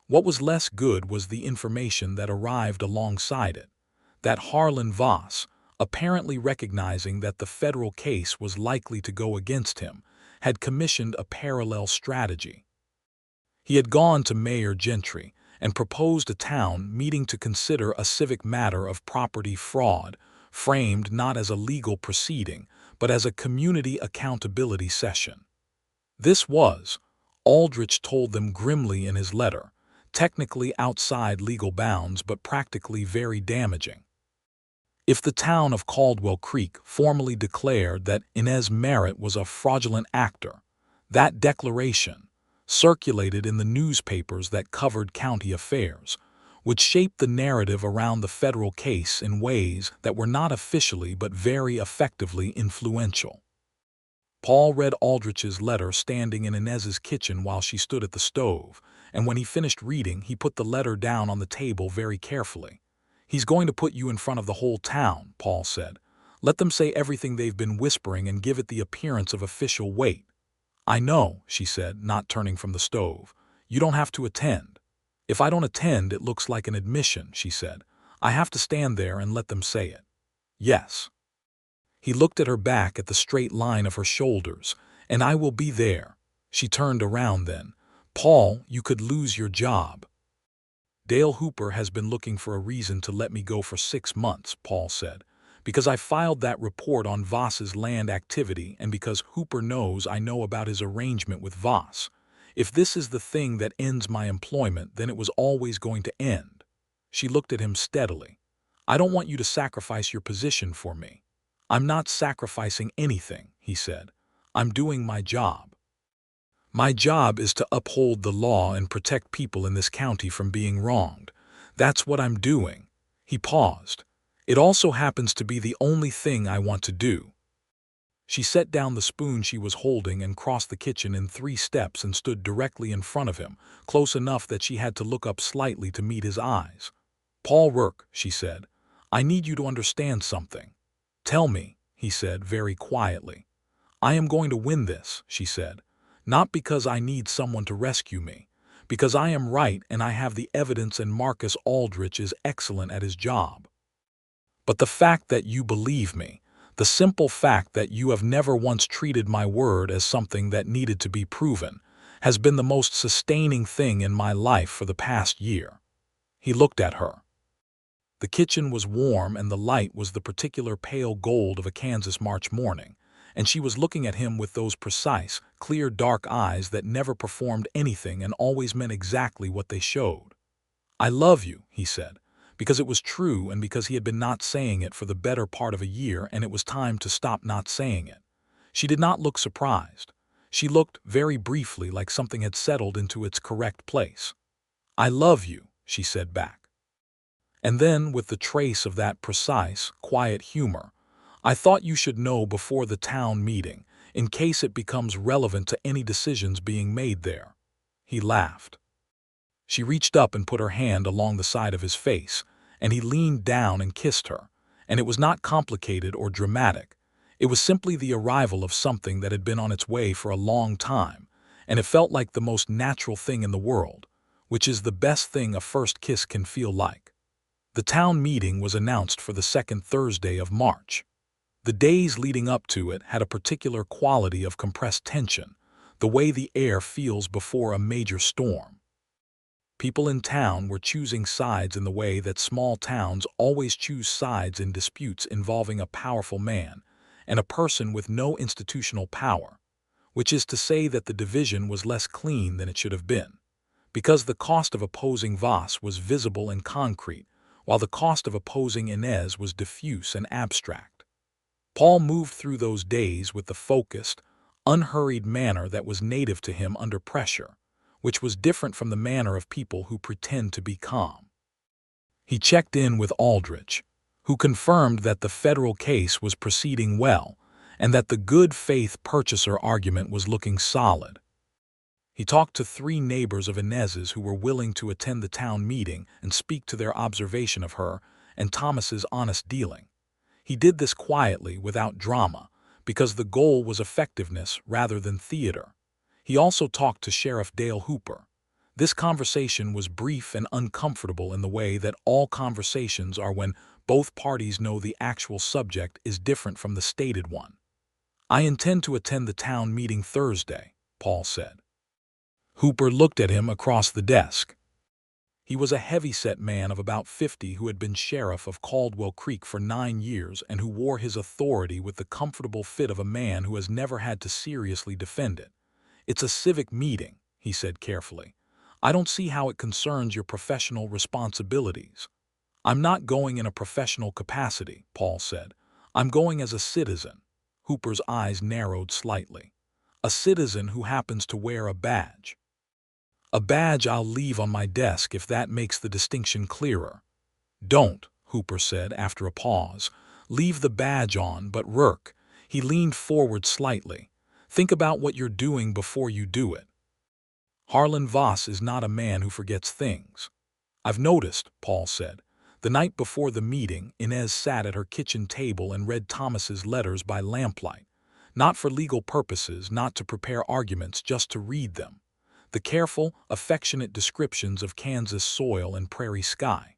What was less good was the information that arrived alongside it, that Harlan Voss, apparently recognizing that the federal case was likely to go against him, had commissioned a parallel strategy. He had gone to Mayor Gentry and proposed a town meeting to consider a civic matter of property fraud, framed not as a legal proceeding, but as a community accountability session. This was, Aldrich told them grimly in his letter, technically outside legal bounds but practically very damaging. If the town of Caldwell Creek formally declared that Inez Merritt was a fraudulent actor, that declaration, circulated in the newspapers that covered county affairs, would shape the narrative around the federal case in ways that were not officially but very effectively influential. Paul read Aldrich's letter standing in Inez's kitchen while she stood at the stove, and when he finished reading, he put the letter down on the table very carefully. "He's going to put you in front of the whole town," Paul said. "Let them say everything they've been whispering and give it the appearance of official weight." "I know," she said, not turning from the stove. "You don't have to attend." "If I don't attend, it looks like an admission," she said. "I have to stand there and let them say it." "Yes." He looked at her back at the straight line of her shoulders. "And I will be there." She turned around then. "Paul, you could lose your job." "Dale Hooper has been looking for a reason to let me go for 6 months, Paul said, "because I filed that report on Voss's land activity and because Hooper knows I know about his arrangement with Voss. If this is the thing that ends my employment, then it was always going to end." She looked at him steadily. "I don't want you to sacrifice your position for me." "I'm not sacrificing anything," he said. "I'm doing my job. My job is to uphold the law and protect people in this county from being wronged. That's what I'm doing." He paused. "It also happens to be the only thing I want to do." She set down the spoon she was holding and crossed the kitchen in 3 steps and stood directly in front of him, close enough that she had to look up slightly to meet his eyes. "Paul Rourke," she said, "I need you to understand something." "Tell me," he said very quietly. "I am going to win this," she said. "Not because I need someone to rescue me. Because I am right and I have the evidence and Marcus Aldrich is excellent at his job. But the fact that you believe me, the simple fact that you have never once treated my word as something that needed to be proven, has been the most sustaining thing in my life for the past year." He looked at her. The kitchen was warm and the light was the particular pale gold of a Kansas March morning, and she was looking at him with those precise, clear dark eyes that never performed anything and always meant exactly what they showed. "I love you," he said, because it was true and because he had been not saying it for the better part of a year and it was time to stop not saying it. She did not look surprised. She looked, very briefly, like something had settled into its correct place. "I love you," she said back. And then, with the trace of that precise, quiet humor, "I thought you should know before the town meeting, in case it becomes relevant to any decisions being made there." He laughed. She reached up and put her hand along the side of his face, and he leaned down and kissed her, and it was not complicated or dramatic. It was simply the arrival of something that had been on its way for a long time, and it felt like the most natural thing in the world, which is the best thing a first kiss can feel like. The town meeting was announced for the second Thursday of March. The days leading up to it had a particular quality of compressed tension, the way the air feels before a major storm. People in town were choosing sides in the way that small towns always choose sides in disputes involving a powerful man and a person with no institutional power, which is to say that the division was less clean than it should have been, because the cost of opposing Voss was visible and concrete, while the cost of opposing Inez was diffuse and abstract. Paul moved through those days with the focused, unhurried manner that was native to him under pressure, which was different from the manner of people who pretend to be calm. He checked in with Aldrich, who confirmed that the federal case was proceeding well and that the good faith purchaser argument was looking solid. He talked to 3 neighbors of Inez's who were willing to attend the town meeting and speak to their observation of her and Thomas's honest dealing. He did this quietly, without drama, because the goal was effectiveness rather than theater. He also talked to Sheriff Dale Hooper. This conversation was brief and uncomfortable in the way that all conversations are when both parties know the actual subject is different from the stated one. "I intend to attend the town meeting Thursday," Paul said. Hooper looked at him across the desk. He was a heavy-set man of about 50 who had been sheriff of Caldwell Creek for 9 years and who wore his authority with the comfortable fit of a man who has never had to seriously defend it. "It's a civic meeting," he said carefully. "I don't see how it concerns your professional responsibilities." "I'm not going in a professional capacity," Paul said. "I'm going as a citizen." Hooper's eyes narrowed slightly. "A citizen who happens to wear a badge." "A badge I'll leave on my desk if that makes the distinction clearer." "Don't," Hooper said after a pause. "Leave the badge on, but Rourke," he leaned forward slightly, "think about what you're doing before you do it. Harlan Voss is not a man who forgets things." "I've noticed," Paul said. The night before the meeting, Inez sat at her kitchen table and read Thomas's letters by lamplight. Not for legal purposes, not to prepare arguments, just to read them. The careful, affectionate descriptions of Kansas soil and prairie sky.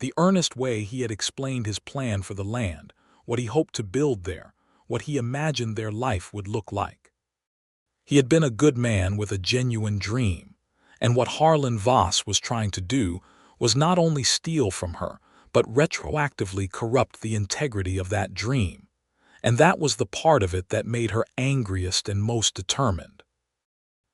The earnest way he had explained his plan for the land, what he hoped to build there, what he imagined their life would look like. He had been a good man with a genuine dream, and what Harlan Voss was trying to do was not only steal from her, but retroactively corrupt the integrity of that dream. And that was the part of it that made her angriest and most determined.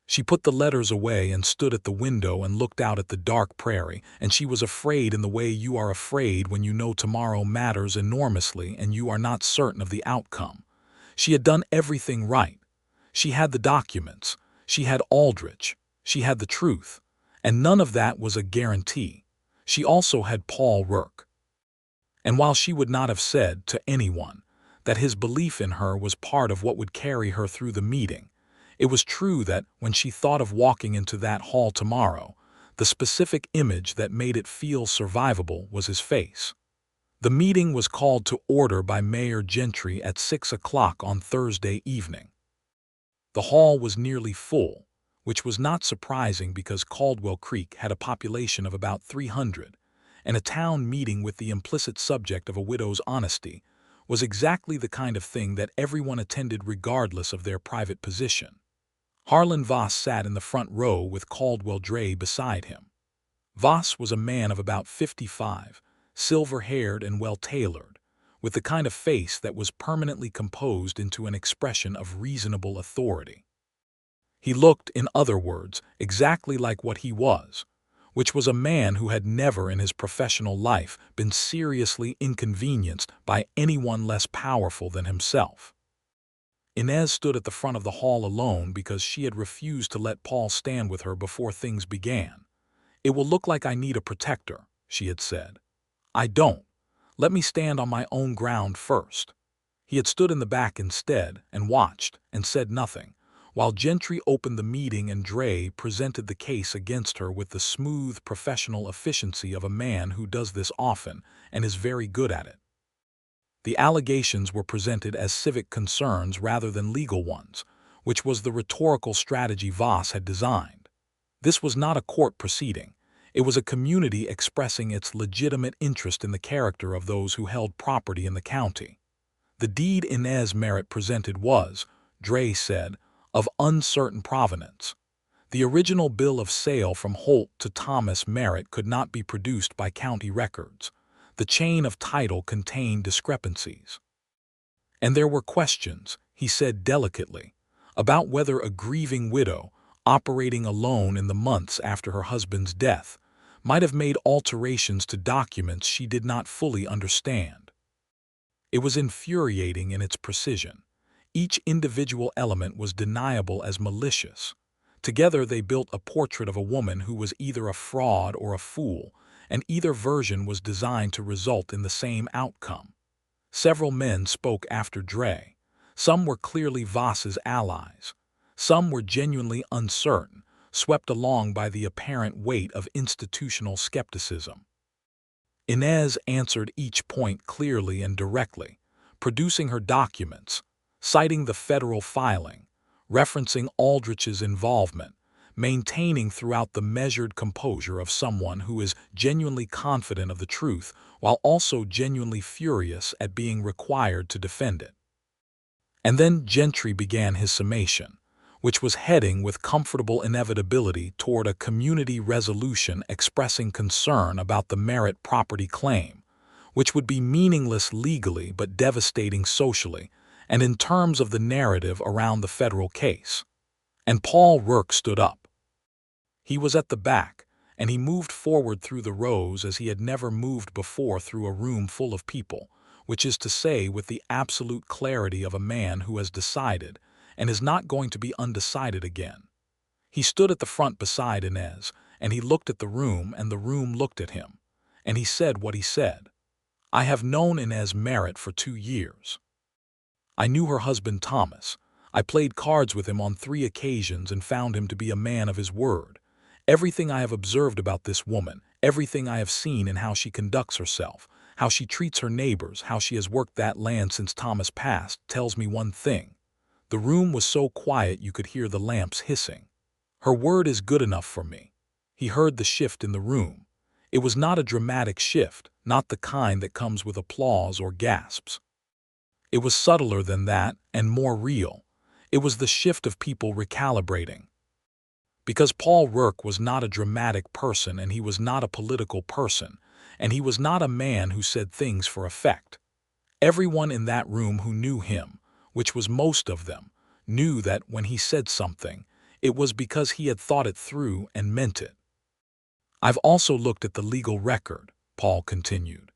She put the letters away and stood at the window and looked out at the dark prairie, and she was afraid in the way you are afraid when you know tomorrow matters enormously and you are not certain of the outcome. She had done everything right. She had the documents, she had Aldrich, she had the truth, and none of that was a guarantee. She also had Paul Rourke. And while she would not have said to anyone that his belief in her was part of what would carry her through the meeting, it was true that when she thought of walking into that hall tomorrow, the specific image that made it feel survivable was his face. The meeting was called to order by Mayor Gentry at 6 o'clock on Thursday evening. The hall was nearly full, which was not surprising because Caldwell Creek had a population of about 300, and a town meeting with the implicit subject of a widow's honesty was exactly the kind of thing that everyone attended regardless of their private position. Harlan Voss sat in the front row with Caldwell Dre beside him. Voss was a man of about 55, silver-haired and well-tailored, with the kind of face that was permanently composed into an expression of reasonable authority. He looked, in other words, exactly like what he was, which was a man who had never in his professional life been seriously inconvenienced by anyone less powerful than himself. Inez stood at the front of the hall alone because she had refused to let Paul stand with her before things began. "It will look like I need a protector," she had said. "I don't. Let me stand on my own ground first." He had stood in the back instead and watched and said nothing, while Gentry opened the meeting and Dre presented the case against her with the smooth, professional efficiency of a man who does this often and is very good at it. The allegations were presented as civic concerns rather than legal ones, which was the rhetorical strategy Voss had designed. This was not a court proceeding. It was a community expressing its legitimate interest in the character of those who held property in the county. The deed Inez Merritt presented was, Dre said, of uncertain provenance. The original bill of sale from Holt to Thomas Merritt could not be produced by county records. The chain of title contained discrepancies. And there were questions, he said delicately, about whether a grieving widow, operating alone in the months after her husband's death, might have made alterations to documents she did not fully understand. It was infuriating in its precision. Each individual element was deniable as malicious. Together they built a portrait of a woman who was either a fraud or a fool, and either version was designed to result in the same outcome. Several men spoke after Dre. Some were clearly Voss's allies. Some were genuinely uncertain, swept along by the apparent weight of institutional skepticism. Inez answered each point clearly and directly, producing her documents, citing the federal filing, referencing Aldrich's involvement, maintaining throughout the measured composure of someone who is genuinely confident of the truth while also genuinely furious at being required to defend it. And then Gentry began his summation, which was heading with comfortable inevitability toward a community resolution expressing concern about the Merritt property claim, which would be meaningless legally but devastating socially, and in terms of the narrative around the federal case. And Paul Rourke stood up. He was at the back, and he moved forward through the rows as he had never moved before through a room full of people, which is to say with the absolute clarity of a man who has decided and is not going to be undecided again. He stood at the front beside Inez, and he looked at the room and the room looked at him, and he said what he said. I have known Inez Merritt for 2 years. I knew her husband Thomas. I played cards with him on 3 occasions and found him to be a man of his word. Everything I have observed about this woman, everything I have seen in how she conducts herself, how she treats her neighbors, how she has worked that land since Thomas passed, tells me one thing. The room was so quiet you could hear the lamps hissing. Her word is good enough for me. He heard the shift in the room. It was not a dramatic shift, not the kind that comes with applause or gasps. It was subtler than that and more real. It was the shift of people recalibrating. Because Paul Rourke was not a dramatic person and he was not a political person, and he was not a man who said things for effect. Everyone in that room who knew him, which was most of them, knew that when he said something, it was because he had thought it through and meant it. I've also looked at the legal record, Paul continued,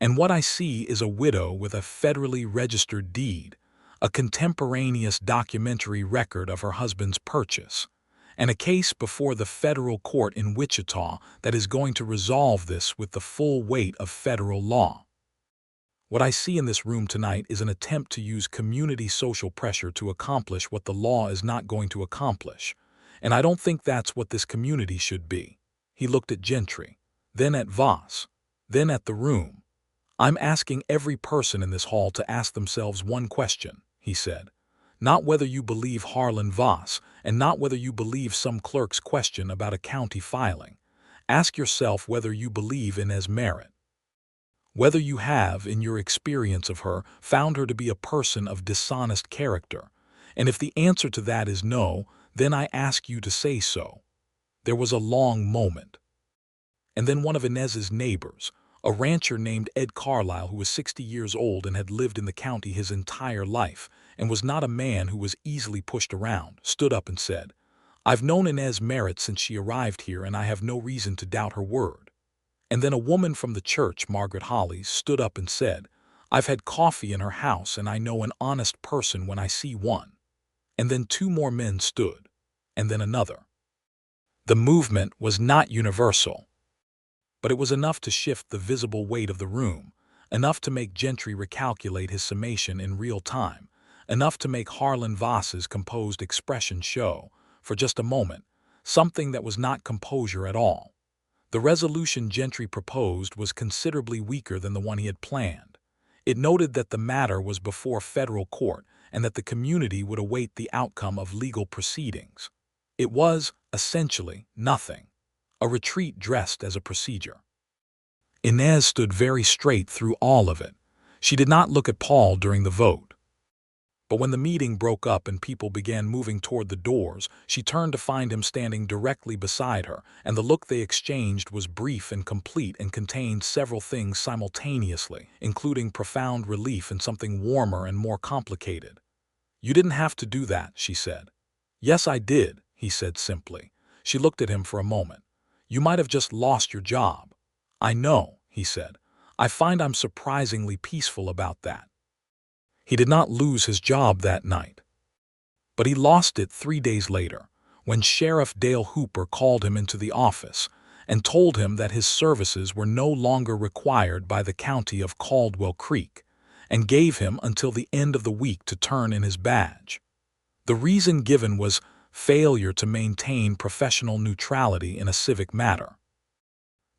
and what I see is a widow with a federally registered deed, a contemporaneous documentary record of her husband's purchase, and a case before the federal court in Wichita that is going to resolve this with the full weight of federal law. What I see in this room tonight is an attempt to use community social pressure to accomplish what the law is not going to accomplish, and I don't think that's what this community should be. He looked at Gentry, then at Voss, then at the room. I'm asking every person in this hall to ask themselves one question, he said. Not whether you believe Harlan Voss, and not whether you believe some clerk's question about a county filing. Ask yourself whether you believe Inez Merritt. Whether you have, in your experience of her, found her to be a person of dishonest character. And if the answer to that is no, then I ask you to say so. There was a long moment. And then one of Inez's neighbors, a rancher named Ed Carlisle who was 60 years old and had lived in the county his entire life, and was not a man who was easily pushed around, stood up and said, I've known Inez Merritt since she arrived here and I have no reason to doubt her word. And then a woman from the church, Margaret Hollies, stood up and said, I've had coffee in her house and I know an honest person when I see one. And then 2 more men stood, and then another. The movement was not universal, but it was enough to shift the visible weight of the room, enough to make Gentry recalculate his summation in real time, enough to make Harlan Voss's composed expression show, for just a moment, something that was not composure at all. The resolution Gentry proposed was considerably weaker than the one he had planned. It noted that the matter was before federal court and that the community would await the outcome of legal proceedings. It was, essentially, nothing. A retreat dressed as a procedure. Inez stood very straight through all of it. She did not look at Paul during the vote. But when the meeting broke up and people began moving toward the doors, she turned to find him standing directly beside her, and the look they exchanged was brief and complete and contained several things simultaneously, including profound relief and something warmer and more complicated. "You didn't have to do that," she said. "Yes, I did," he said simply. She looked at him for a moment. "You might have just lost your job." "I know," he said. "I find I'm surprisingly peaceful about that." He did not lose his job that night. But he lost it 3 days later, when Sheriff Dale Hooper called him into the office and told him that his services were no longer required by the county of Caldwell Creek, and gave him until the end of the week to turn in his badge. The reason given was failure to maintain professional neutrality in a civic matter.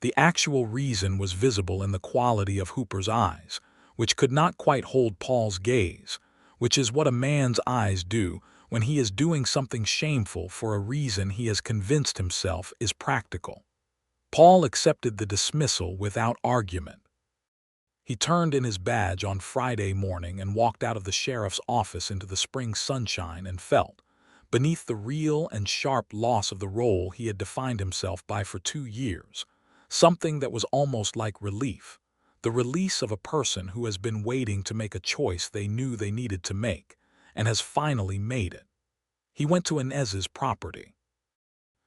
The actual reason was visible in the quality of Hooper's eyes, which could not quite hold Paul's gaze, which is what a man's eyes do when he is doing something shameful for a reason he has convinced himself is practical. Paul accepted the dismissal without argument. He turned in his badge on Friday morning and walked out of the sheriff's office into the spring sunshine and felt, beneath the real and sharp loss of the role he had defined himself by for 2 years, something that was almost like relief. The release of a person who has been waiting to make a choice they knew they needed to make, and has finally made it. He went to Inez's property.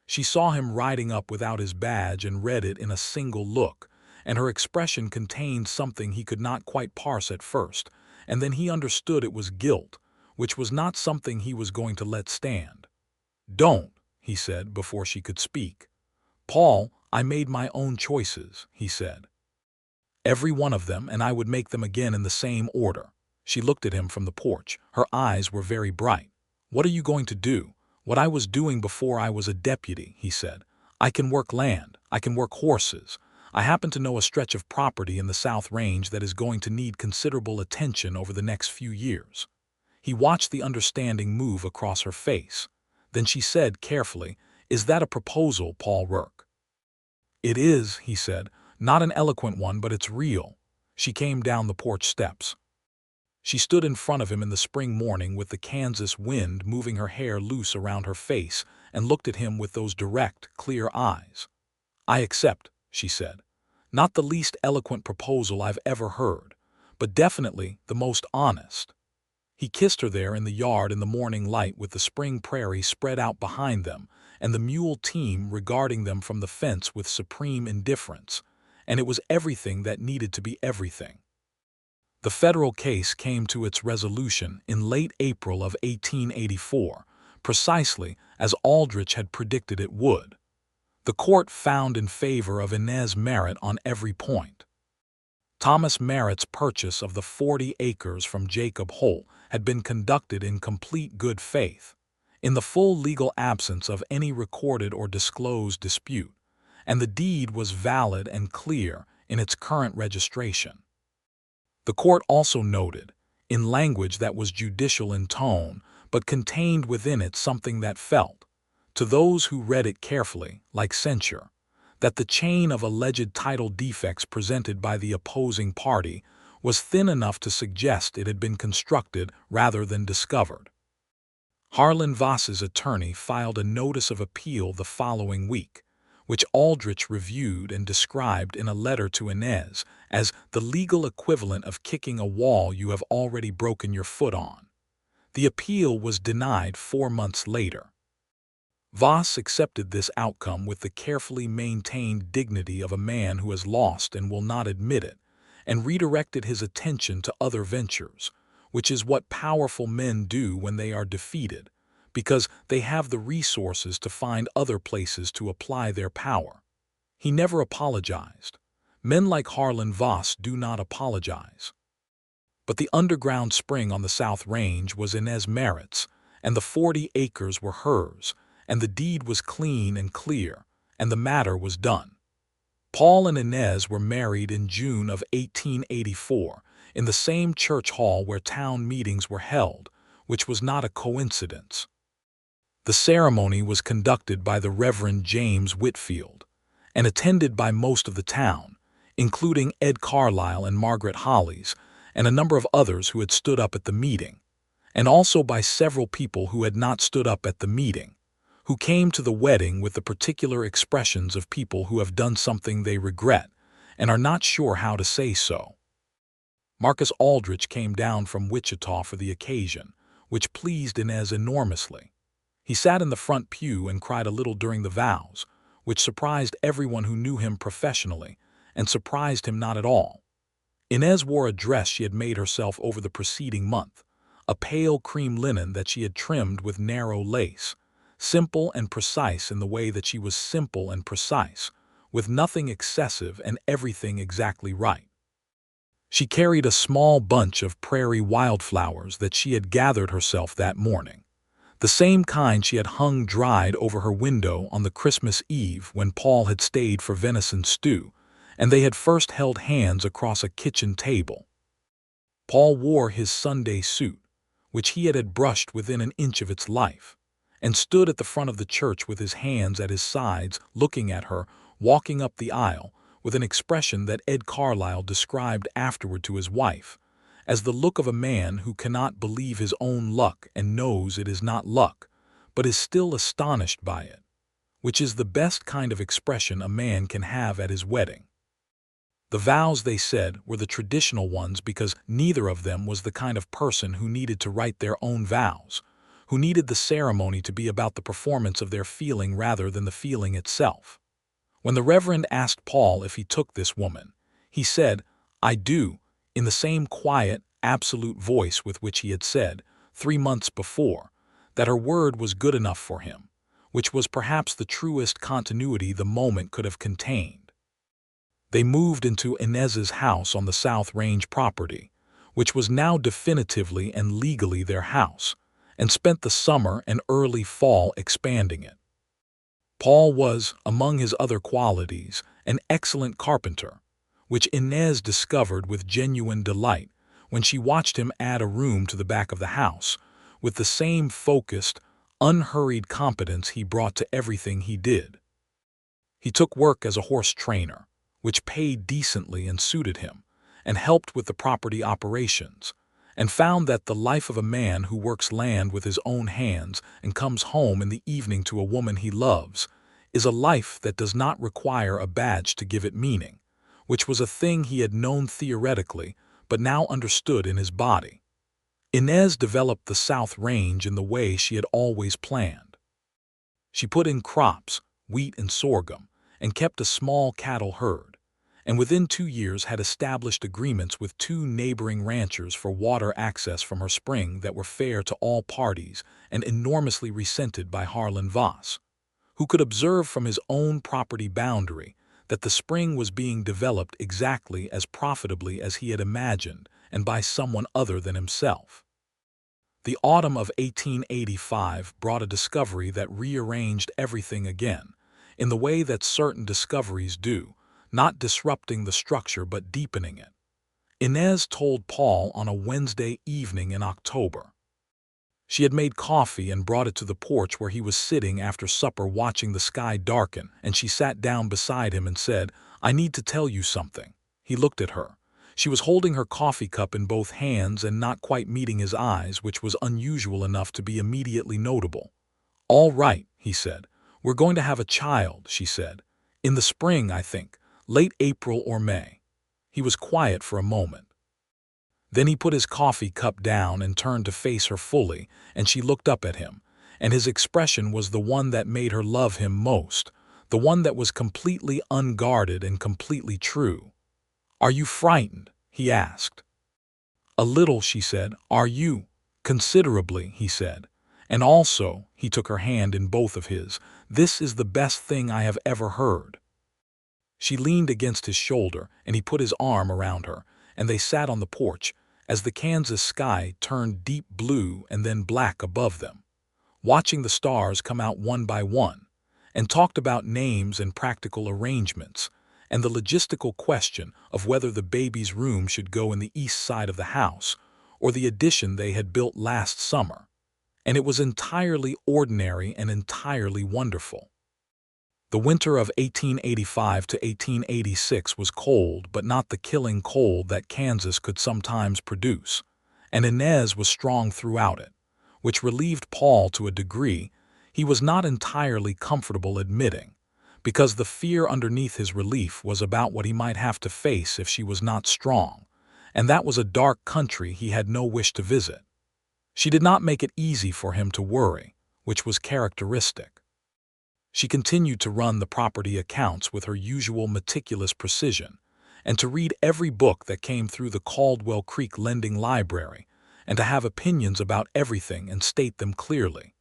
She saw him riding up without his badge and read it in a single look, and her expression contained something he could not quite parse at first, and then he understood it was guilt, which was not something he was going to let stand. "Don't," he said before she could speak. "Paul, I made my own choices," he said. "Every one of them, and I would make them again in the same order." She looked at him from the porch. Her eyes were very bright. "What are you going to do?" "What I was doing before I was a deputy," he said. "I can work land. I can work horses. I happen to know a stretch of property in the South Range that is going to need considerable attention over the next few years." He watched the understanding move across her face. Then she said carefully, "Is that a proposal, Paul Rourke?" "It is," he said. "Not an eloquent one, but it's real." She came down the porch steps. She stood in front of him in the spring morning with the Kansas wind moving her hair loose around her face and looked at him with those direct, clear eyes. "I accept," she said. "Not the least eloquent proposal I've ever heard, but definitely the most honest." He kissed her there in the yard in the morning light with the spring prairie spread out behind them and the mule team regarding them from the fence with supreme indifference, and it was everything that needed to be everything. The federal case came to its resolution in late April of 1884, precisely as Aldrich had predicted it would. The court found in favor of Inez Merritt on every point. Thomas Merritt's purchase of the 40 acres from Jacob Holt had been conducted in complete good faith, in the full legal absence of any recorded or disclosed dispute, and the deed was valid and clear in its current registration. The court also noted, in language that was judicial in tone, but contained within it something that felt, to those who read it carefully, like censure, that the chain of alleged title defects presented by the opposing party was thin enough to suggest it had been constructed rather than discovered. Harlan Voss's attorney filed a notice of appeal the following week, which Aldrich reviewed and described in a letter to Inez as the legal equivalent of kicking a wall you have already broken your foot on. The appeal was denied 4 months later. Voss accepted this outcome with the carefully maintained dignity of a man who has lost and will not admit it, and redirected his attention to other ventures, which is what powerful men do when they are defeated, because they have the resources to find other places to apply their power. He never apologized. Men like Harlan Voss do not apologize. But the underground spring on the South Range was Inez Merritt's, and the 40 acres were hers, and the deed was clean and clear, and the matter was done. Paul and Inez were married in June of 1884 in the same church hall where town meetings were held, which was not a coincidence. The ceremony was conducted by the Reverend James Whitfield and attended by most of the town, including Ed Carlisle and Margaret Hollies and a number of others who had stood up at the meeting, and also by several people who had not stood up at the meeting, who came to the wedding with the particular expressions of people who have done something they regret and are not sure how to say so. Marcus Aldrich came down from Wichita for the occasion, which pleased Inez enormously. He sat in the front pew and cried a little during the vows, which surprised everyone who knew him professionally and surprised him not at all. Inez wore a dress she had made herself over the preceding month, a pale cream linen that she had trimmed with narrow lace, simple and precise in the way that she was simple and precise, with nothing excessive and everything exactly right. She carried a small bunch of prairie wildflowers that she had gathered herself that morning, the same kind she had hung dried over her window on the Christmas Eve when Paul had stayed for venison stew, and they had first held hands across a kitchen table. Paul wore his Sunday suit, which he had brushed within an inch of its life, and stood at the front of the church with his hands at his sides, looking at her, walking up the aisle, with an expression that Ed Carlisle described afterward to his wife as the look of a man who cannot believe his own luck and knows it is not luck, but is still astonished by it, which is the best kind of expression a man can have at his wedding. The vows, they said, were the traditional ones because neither of them was the kind of person who needed to write their own vows, who needed the ceremony to be about the performance of their feeling rather than the feeling itself. When the Reverend asked Paul if he took this woman, he said, "I do," in the same quiet, absolute voice with which he had said, 3 months before, that her word was good enough for him, which was perhaps the truest continuity the moment could have contained. They moved into Inez's house on the South Range property, which was now definitively and legally their house, and spent the summer and early fall expanding it. Paul was, among his other qualities, an excellent carpenter, which Inez discovered with genuine delight when she watched him add a room to the back of the house, with the same focused, unhurried competence he brought to everything he did. He took work as a horse trainer, which paid decently and suited him, and helped with the property operations, and found that the life of a man who works land with his own hands and comes home in the evening to a woman he loves is a life that does not require a badge to give it meaning, which was a thing he had known theoretically but now understood in his body. Inez developed the South Range in the way she had always planned. She put in crops, wheat and sorghum, and kept a small cattle herd, and within 2 years had established agreements with 2 neighboring ranchers for water access from her spring that were fair to all parties and enormously resented by Harlan Voss, who could observe from his own property boundary that the spring was being developed exactly as profitably as he had imagined and by someone other than himself. The autumn of 1885 brought a discovery that rearranged everything again, in the way that certain discoveries do, not disrupting the structure but deepening it. Inez told Paul on a Wednesday evening in October. She had made coffee and brought it to the porch where he was sitting after supper watching the sky darken, and she sat down beside him and said, "I need to tell you something." He looked at her. She was holding her coffee cup in both hands and not quite meeting his eyes, which was unusual enough to be immediately notable. "All right," he said. "We're going to have a child," she said. "In the spring, I think, late April or May." He was quiet for a moment. Then he put his coffee cup down and turned to face her fully, and she looked up at him, and his expression was the one that made her love him most, the one that was completely unguarded and completely true. "Are you frightened?" he asked. "A little," she said. "Are you?" "Considerably," he said. "And also," he took her hand in both of his, "this is the best thing I have ever heard." She leaned against his shoulder, and he put his arm around her, and they sat on the porch, as the Kansas sky turned deep blue and then black above them, watching the stars come out one by one, and talked about names and practical arrangements, and the logistical question of whether the baby's room should go in the east side of the house or the addition they had built last summer, and it was entirely ordinary and entirely wonderful. The winter of 1885 to 1886 was cold, but not the killing cold that Kansas could sometimes produce, and Inez was strong throughout it, which relieved Paul to a degree he was not entirely comfortable admitting, because the fear underneath his relief was about what he might have to face if she was not strong, and that was a dark country he had no wish to visit. She did not make it easy for him to worry, which was characteristic. She continued to run the property accounts with her usual meticulous precision, and to read every book that came through the Caldwell Creek lending library, and to have opinions about everything and state them clearly,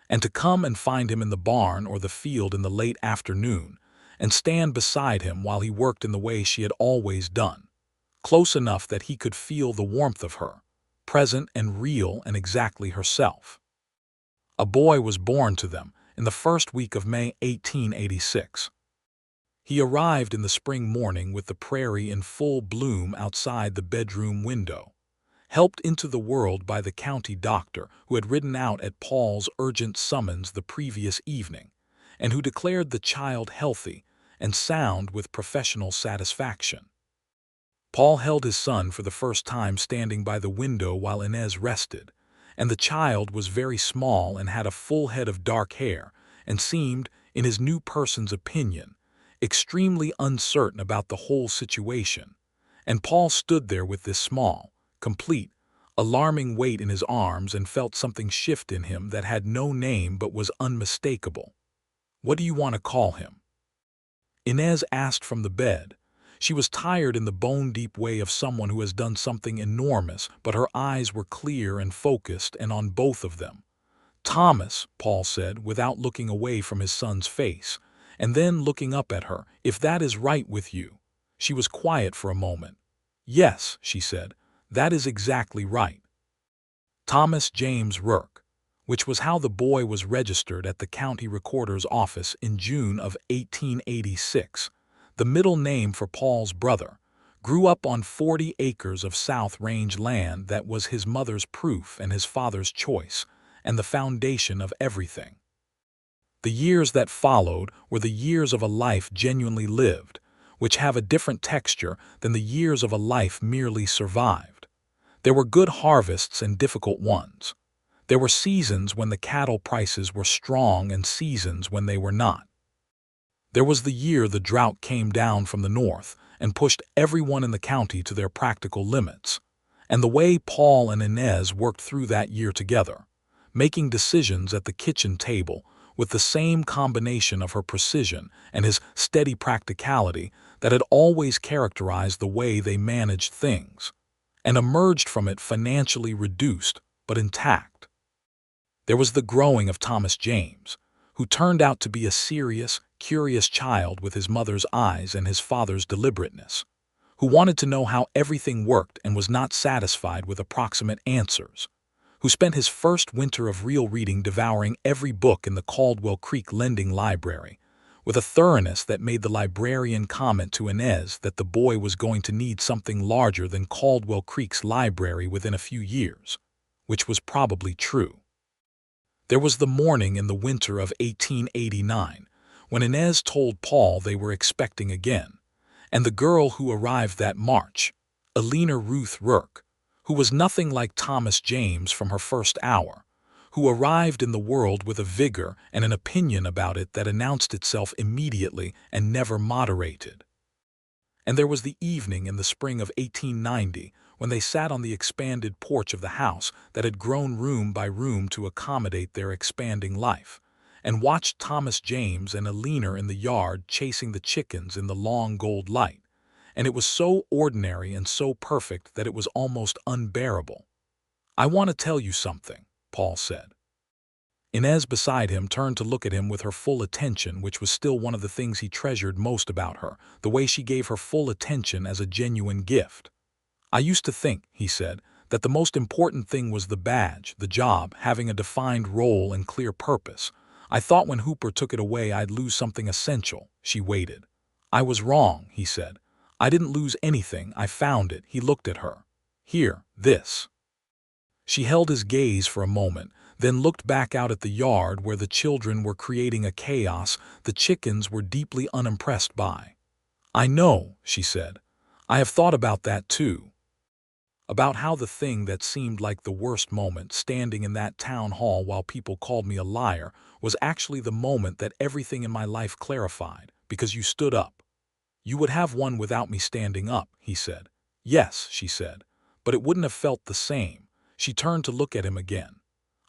and to come and find him in the barn or the field in the late afternoon, and stand beside him while he worked in the way she had always done, close enough that he could feel the warmth of her, present and real and exactly herself. A boy was born to them in the first week of May 1886. He arrived in the spring morning with the prairie in full bloom outside the bedroom window, helped into the world by the county doctor who had ridden out at Paul's urgent summons the previous evening, and who declared the child healthy and sound with professional satisfaction. Paul held his son for the first time standing by the window while Inez rested, and the child was very small and had a full head of dark hair and seemed, in his new person's opinion, extremely uncertain about the whole situation, and Paul stood there with this small, complete, alarming weight in his arms and felt something shift in him that had no name but was unmistakable. "What do you want to call him?" Inez asked from the bed. She was tired in the bone-deep way of someone who has done something enormous, but her eyes were clear and focused and on both of them. "Thomas," Paul said, without looking away from his son's face, and then looking up at her, "if that is right with you." She was quiet for a moment. "Yes," she said, "that is exactly right." Thomas James Rourke, which was how the boy was registered at the county recorder's office in June of 1886, the middle name for Paul's brother, grew up on 40 acres of South Range land that was his mother's proof and his father's choice, and the foundation of everything. The years that followed were the years of a life genuinely lived, which have a different texture than the years of a life merely survived. There were good harvests and difficult ones. There were seasons when the cattle prices were strong and seasons when they were not. There was the year the drought came down from the north and pushed everyone in the county to their practical limits, and the way Paul and Inez worked through that year together, making decisions at the kitchen table with the same combination of her precision and his steady practicality that had always characterized the way they managed things, and emerged from it financially reduced but intact. There was the growing of Thomas James, who turned out to be a serious, curious child with his mother's eyes and his father's deliberateness, who wanted to know how everything worked and was not satisfied with approximate answers, who spent his first winter of real reading devouring every book in the Caldwell Creek lending library, with a thoroughness that made the librarian comment to Inez that the boy was going to need something larger than Caldwell Creek's library within a few years, which was probably true. There was the morning in the winter of 1889 when Inez told Paul they were expecting again, and the girl who arrived that March, Elena Ruth Rourke, who was nothing like Thomas James from her first hour, who arrived in the world with a vigor and an opinion about it that announced itself immediately and never moderated. And there was the evening in the spring of 1890 when they sat on the expanded porch of the house that had grown room by room to accommodate their expanding life, and watched Thomas James and Elena in the yard chasing the chickens in the long gold light, and it was so ordinary and so perfect that it was almost unbearable. "I want to tell you something," Paul said. Inez beside him turned to look at him with her full attention, which was still one of the things he treasured most about her, the way she gave her full attention as a genuine gift. "I used to think," he said, "that the most important thing was the badge, the job, having a defined role and clear purpose. I thought when Hooper took it away I'd lose something essential." She waited. "I was wrong," he said. "I didn't lose anything. I found it." He looked at her. "Here, this." She held his gaze for a moment, then looked back out at the yard where the children were creating a chaos the chickens were deeply unimpressed by. "I know," she said. "I have thought about that too. About how the thing that seemed like the worst moment, standing in that town hall while people called me a liar, was actually the moment that everything in my life clarified, because you stood up." "You would have one without me standing up," he said. "Yes," she said, "but it wouldn't have felt the same." She turned to look at him again.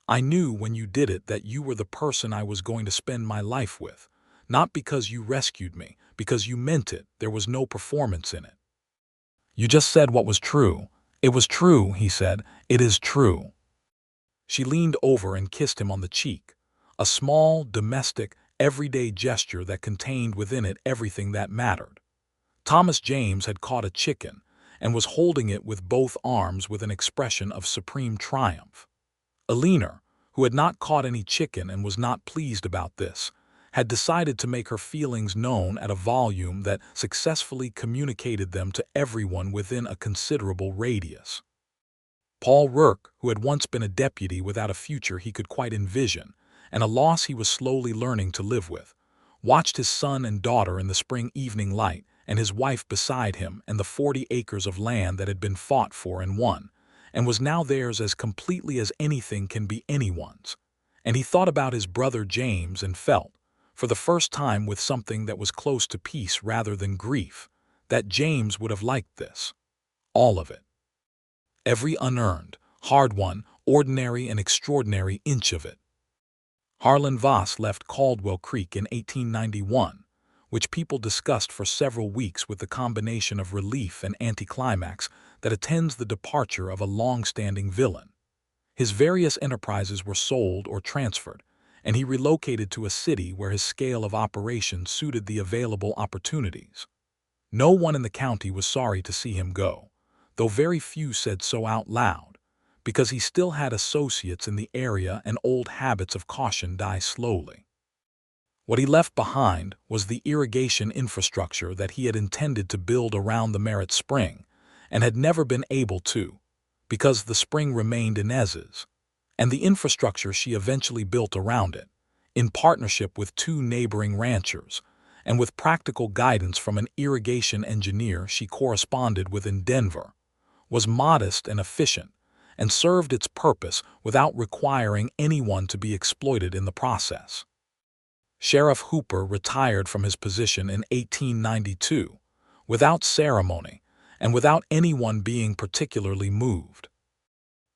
"I knew when you did it that you were the person I was going to spend my life with. Not because you rescued me, because you meant it. There was no performance in it. You just said what was true." "It was true," he said. "It is true." She leaned over and kissed him on the cheek, a small, domestic, everyday gesture that contained within it everything that mattered. Thomas James had caught a chicken and was holding it with both arms with an expression of supreme triumph. Eleanor, who had not caught any chicken and was not pleased about this, had decided to make her feelings known at a volume that successfully communicated them to everyone within a considerable radius. Paul Rourke, who had once been a deputy without a future he could quite envision, and a loss he was slowly learning to live with, watched his son and daughter in the spring evening light, and his wife beside him, and the 40 acres of land that had been fought for and won, and was now theirs as completely as anything can be anyone's. And he thought about his brother James and felt, for the first time with something that was close to peace rather than grief, that James would have liked this. All of it. Every unearned, hard-won, ordinary and extraordinary inch of it. Harlan Voss left Caldwell Creek in 1891, which people discussed for several weeks with the combination of relief and anticlimax that attends the departure of a long-standing villain. His various enterprises were sold or transferred, and he relocated to a city where his scale of operation suited the available opportunities. No one in the county was sorry to see him go, though very few said so out loud, because he still had associates in the area and old habits of caution die slowly. What he left behind was the irrigation infrastructure that he had intended to build around the Merritt Spring, and had never been able to, because the spring remained Inez's, and the infrastructure she eventually built around it, in partnership with 2 neighboring ranchers, and with practical guidance from an irrigation engineer she corresponded with in Denver, was modest and efficient, and served its purpose without requiring anyone to be exploited in the process. Sheriff Hooper retired from his position in 1892, without ceremony, and without anyone being particularly moved.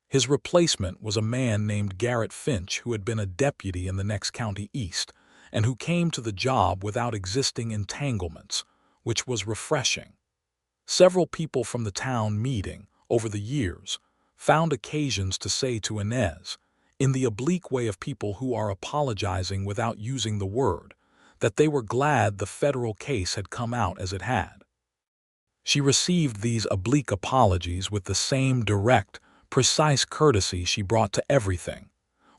His replacement was a man named Garrett Finch, who had been a deputy in the next county east, and who came to the job without existing entanglements, which was refreshing. Several people from the town meeting, over the years, found occasions to say to Inez, in the oblique way of people who are apologizing without using the word, that they were glad the federal case had come out as it had. She received these oblique apologies with the same direct, precise courtesy she brought to everything,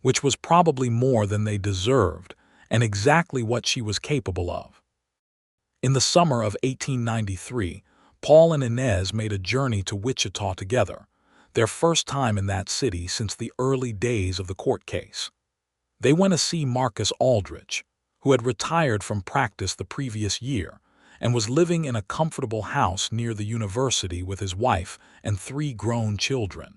which was probably more than they deserved and exactly what she was capable of. In the summer of 1893, Paul and Inez made a journey to Wichita together, their first time in that city since the early days of the court case. They went to see Marcus Aldrich, who had retired from practice the previous year and was living in a comfortable house near the university with his wife and 3 grown children.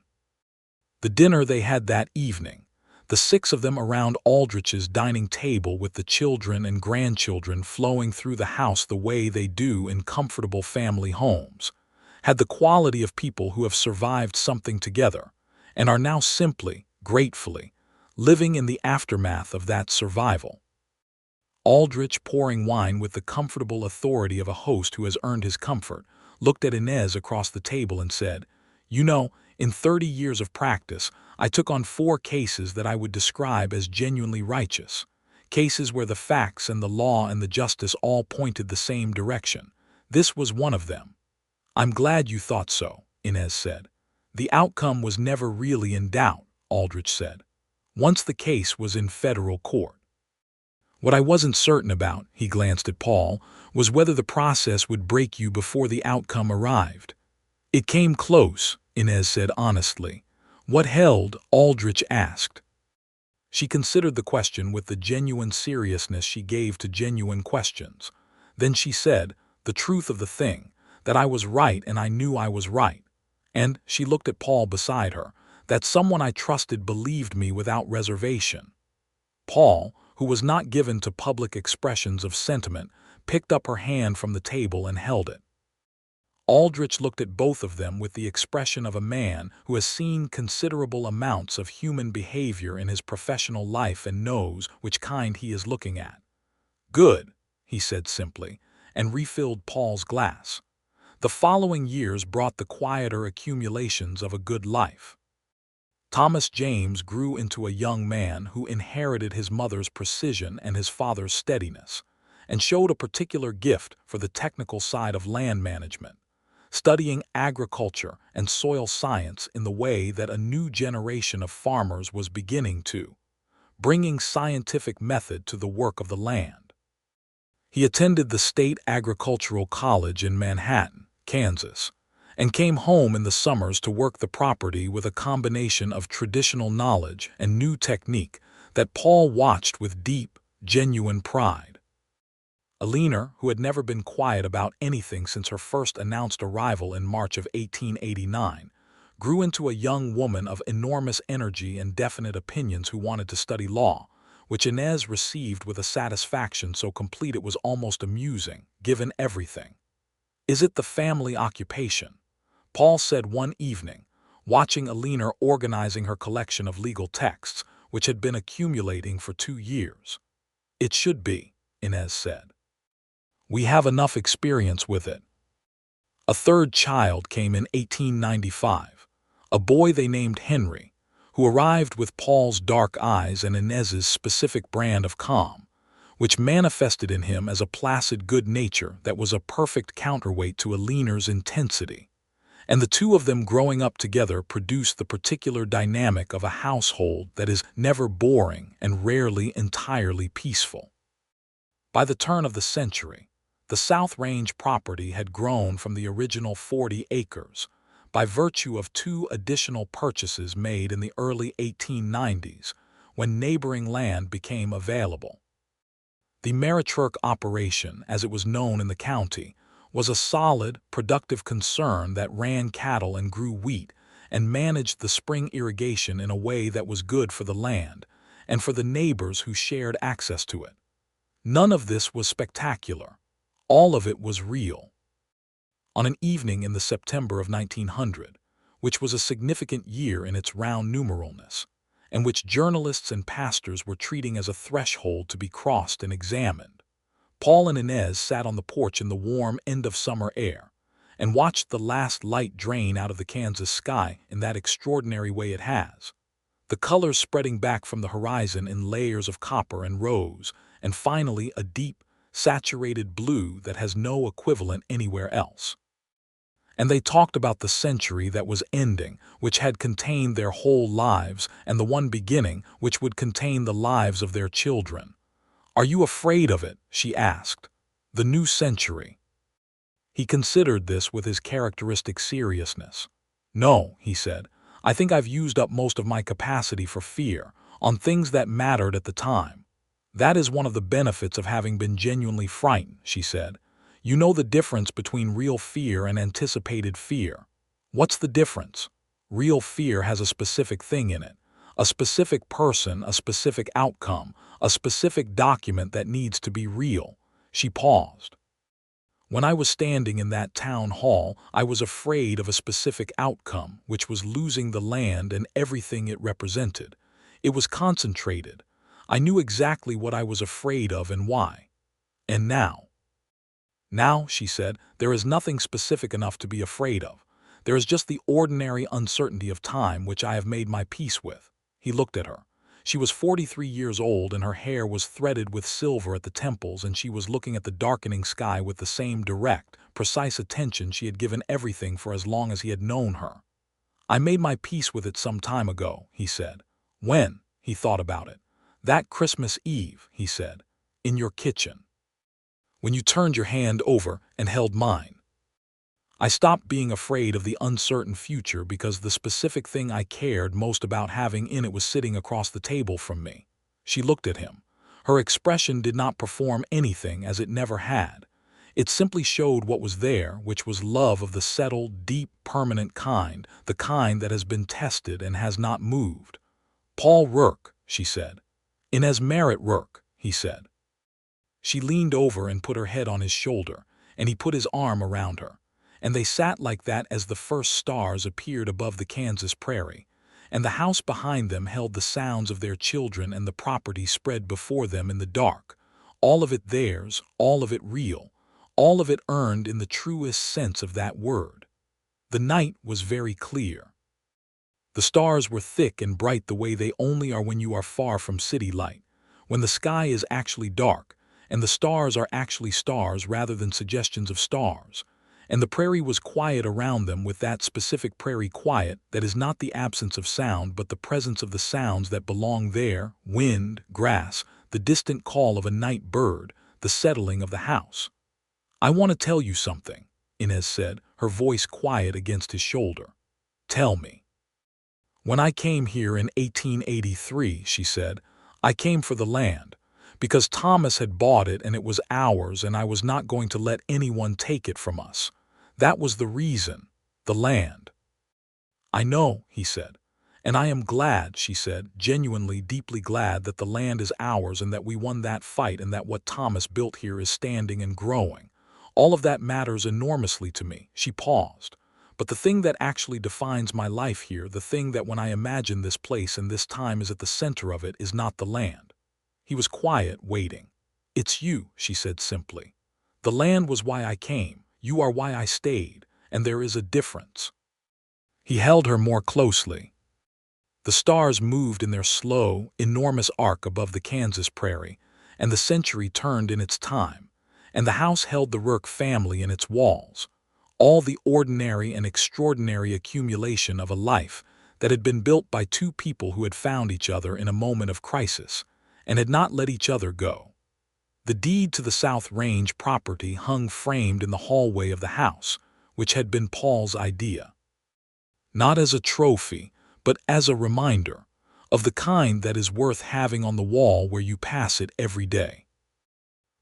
The dinner they had that evening, the 6 of them around Aldrich's dining table with the children and grandchildren flowing through the house the way they do in comfortable family homes, had the quality of people who have survived something together and are now simply, gratefully, living in the aftermath of that survival. Aldrich, pouring wine with the comfortable authority of a host who has earned his comfort, looked at Inez across the table and said, "You know, in 30 years of practice, I took on 4 cases that I would describe as genuinely righteous, cases where the facts and the law and the justice all pointed the same direction. This was one of them." "I'm glad you thought so," Inez said. "The outcome was never really in doubt," Aldrich said, "once the case was in federal court." What I wasn't certain about, he glanced at Paul, was whether the process would break you before the outcome arrived. It came close, Inez said honestly. What held? Aldrich asked. She considered the question with the genuine seriousness she gave to genuine questions. Then she said, the truth of the thing, that I was right and I knew I was right. And, she looked at Paul beside her, that someone I trusted believed me without reservation. Paul, who was not given to public expressions of sentiment, picked up her hand from the table and held it. Aldrich looked at both of them with the expression of a man who has seen considerable amounts of human behavior in his professional life and knows which kind he is looking at. Good, he said simply, and refilled Paul's glass. The following years brought the quieter accumulations of a good life. Thomas James grew into a young man who inherited his mother's precision and his father's steadiness, and showed a particular gift for the technical side of land management, studying agriculture and soil science in the way that a new generation of farmers was beginning to, bringing scientific method to the work of the land. He attended the State Agricultural College in Manhattan, Kansas, and came home in the summers to work the property with a combination of traditional knowledge and new technique that Paul watched with deep, genuine pride. Eleanor, who had never been quiet about anything since her first announced arrival in March of 1889, grew into a young woman of enormous energy and definite opinions who wanted to study law, which Inez received with a satisfaction so complete it was almost amusing, given everything. Is it the family occupation? Paul said one evening, watching Eleanor organizing her collection of legal texts, which had been accumulating for 2 years. It should be, Inez said. We have enough experience with it. A third child came in 1895, a boy they named Henry, who arrived with Paul's dark eyes and Inez's specific brand of calm, which manifested in him as a placid good nature that was a perfect counterweight to Eleanor's intensity. And the two of them growing up together produced the particular dynamic of a household that is never boring and rarely entirely peaceful. By the turn of the century, the South Range property had grown from the original 40 acres by virtue of 2 additional purchases made in the early 1890s when neighboring land became available. The Merritt operation, as it was known in the county, was a solid, productive concern that ran cattle and grew wheat and managed the spring irrigation in a way that was good for the land and for the neighbors who shared access to it. None of this was spectacular. All of it was real. On an evening in the September of 1900, which was a significant year in its round numeralness, and which journalists and pastors were treating as a threshold to be crossed and examined, Paul and Inez sat on the porch in the warm end-of-summer air and watched the last light drain out of the Kansas sky in that extraordinary way it has, the colors spreading back from the horizon in layers of copper and rose, and finally a deep, saturated blue that has no equivalent anywhere else. And they talked about the century that was ending, which had contained their whole lives, and the one beginning, which would contain the lives of their children. Are you afraid of it? She asked. The new century. He considered this with his characteristic seriousness. No, he said. I think I've used up most of my capacity for fear, on things that mattered at the time. That is one of the benefits of having been genuinely frightened, she said. You know the difference between real fear and anticipated fear. What's the difference? Real fear has a specific thing in it, a specific person, a specific outcome, a specific document that needs to be real. She paused. When I was standing in that town hall, I was afraid of a specific outcome, which was losing the land and everything it represented. It was concentrated. I knew exactly what I was afraid of and why. And now? Now, she said, there is nothing specific enough to be afraid of. There is just the ordinary uncertainty of time which I have made my peace with. He looked at her. She was 43 years old and her hair was threaded with silver at the temples, and she was looking at the darkening sky with the same direct, precise attention she had given everything for as long as he had known her. I made my peace with it some time ago, he said. When? He thought about it. That Christmas Eve, he said. in your kitchen. When you turned your hand over and held mine. I stopped being afraid of the uncertain future because the specific thing I cared most about having in it was sitting across the table from me. She looked at him. Her expression did not perform anything, as it never had. It simply showed what was there, which was love of the settled, deep, permanent kind, the kind that has been tested and has not moved. Paul Rourke, she said. Inez Merritt Rourke, he said. She leaned over and put her head on his shoulder, and he put his arm around her. And they sat like that as the first stars appeared above the Kansas prairie, and the house behind them held the sounds of their children and the property spread before them in the dark, all of it theirs, all of it real, all of it earned in the truest sense of that word. The night was very clear. The stars were thick and bright the way they only are when you are far from city light, when the sky is actually dark, and the stars are actually stars rather than suggestions of stars. And the prairie was quiet around them, with that specific prairie quiet that is not the absence of sound but the presence of the sounds that belong there: wind, grass, the distant call of a night bird, the settling of the house. "I want to tell you something," Inez said, her voice quiet against his shoulder. "Tell me." "When I came here in 1883, she said, "I came for the land, because Thomas had bought it and it was ours, and I was not going to let anyone take it from us. That was the reason, the land." "I know," he said. "And I am glad," she said, "genuinely, deeply glad that the land is ours and that we won that fight and that what Thomas built here is standing and growing. All of that matters enormously to me." She paused. "But the thing that actually defines my life here, the thing that when I imagine this place and this time is at the center of it, is not the land." He was quiet, waiting. "It's you," she said simply. "The land was why I came. You are why I stayed, and there is a difference." He held her more closely. The stars moved in their slow, enormous arc above the Kansas prairie, and the century turned in its time, and the house held the Rourke family in its walls, all the ordinary and extraordinary accumulation of a life that had been built by two people who had found each other in a moment of crisis and had not let each other go. The deed to the South Range property hung framed in the hallway of the house, which had been Paul's idea. Not as a trophy, but as a reminder of the kind that is worth having on the wall where you pass it every day.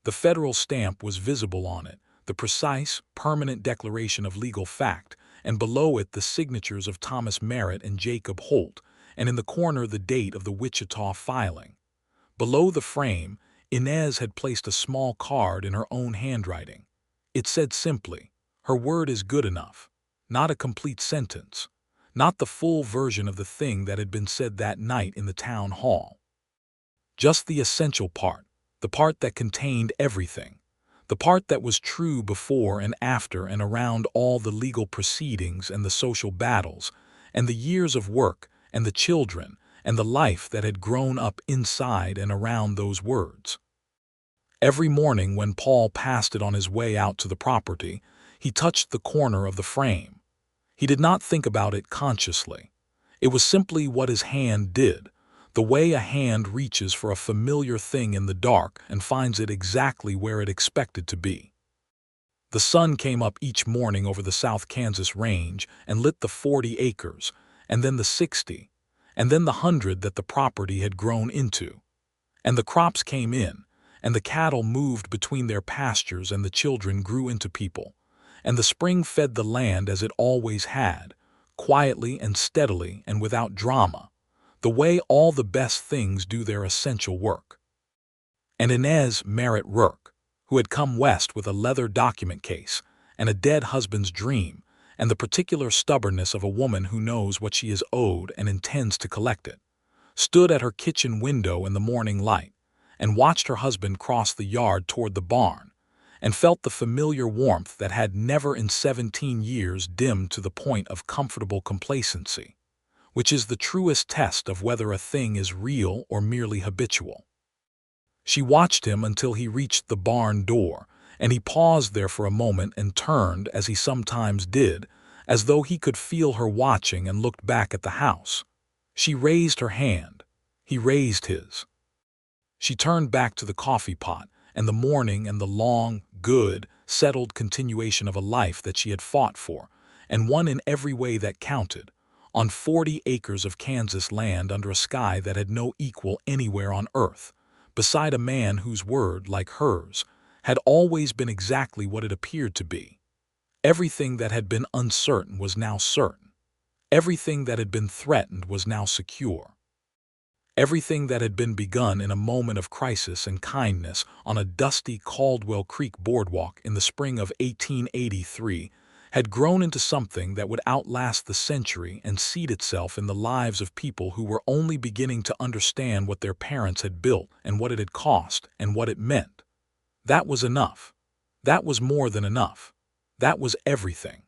The federal stamp was visible on it, the precise, permanent declaration of legal fact, and below it the signatures of Thomas Merritt and Jacob Holt, and in the corner the date of the Wichita filing. Below the frame, Inez had placed a small card in her own handwriting. It said simply, "Her word is good enough." Not a complete sentence, not the full version of the thing that had been said that night in the town hall. Just the essential part, the part that contained everything, the part that was true before and after and around all the legal proceedings and the social battles, and the years of work and the children and the life that had grown up inside and around those words. Every morning when Paul passed it on his way out to the property, he touched the corner of the frame. He did not think about it consciously. It was simply what his hand did, the way a hand reaches for a familiar thing in the dark and finds it exactly where it expected to be. The sun came up each morning over the South Kansas range and lit the 40 acres, and then the 60, and then the 100 that the property had grown into. And the crops came in, and the cattle moved between their pastures, and the children grew into people, and the spring fed the land as it always had, quietly and steadily and without drama, the way all the best things do their essential work. And Inez Merritt Rourke, who had come west with a leather document case and a dead husband's dream, and the particular stubbornness of a woman who knows what she is owed and intends to collect it, stood at her kitchen window in the morning light and watched her husband cross the yard toward the barn, and felt the familiar warmth that had never in 17 years dimmed to the point of comfortable complacency, which is the truest test of whether a thing is real or merely habitual. She watched him until he reached the barn door, and he paused there for a moment and turned, as he sometimes did, as though he could feel her watching, and looked back at the house. She raised her hand. He raised his. She turned back to the coffee pot and the morning and the long, good, settled continuation of a life that she had fought for, and won in every way that counted, on 40 acres of Kansas land under a sky that had no equal anywhere on earth, beside a man whose word, like hers, had always been exactly what it appeared to be. Everything that had been uncertain was now certain. Everything that had been threatened was now secure. Everything that had been begun in a moment of crisis and kindness on a dusty Caldwell Creek boardwalk in the spring of 1883 had grown into something that would outlast the century and seed itself in the lives of people who were only beginning to understand what their parents had built and what it had cost and what it meant. That was enough. That was more than enough. That was everything.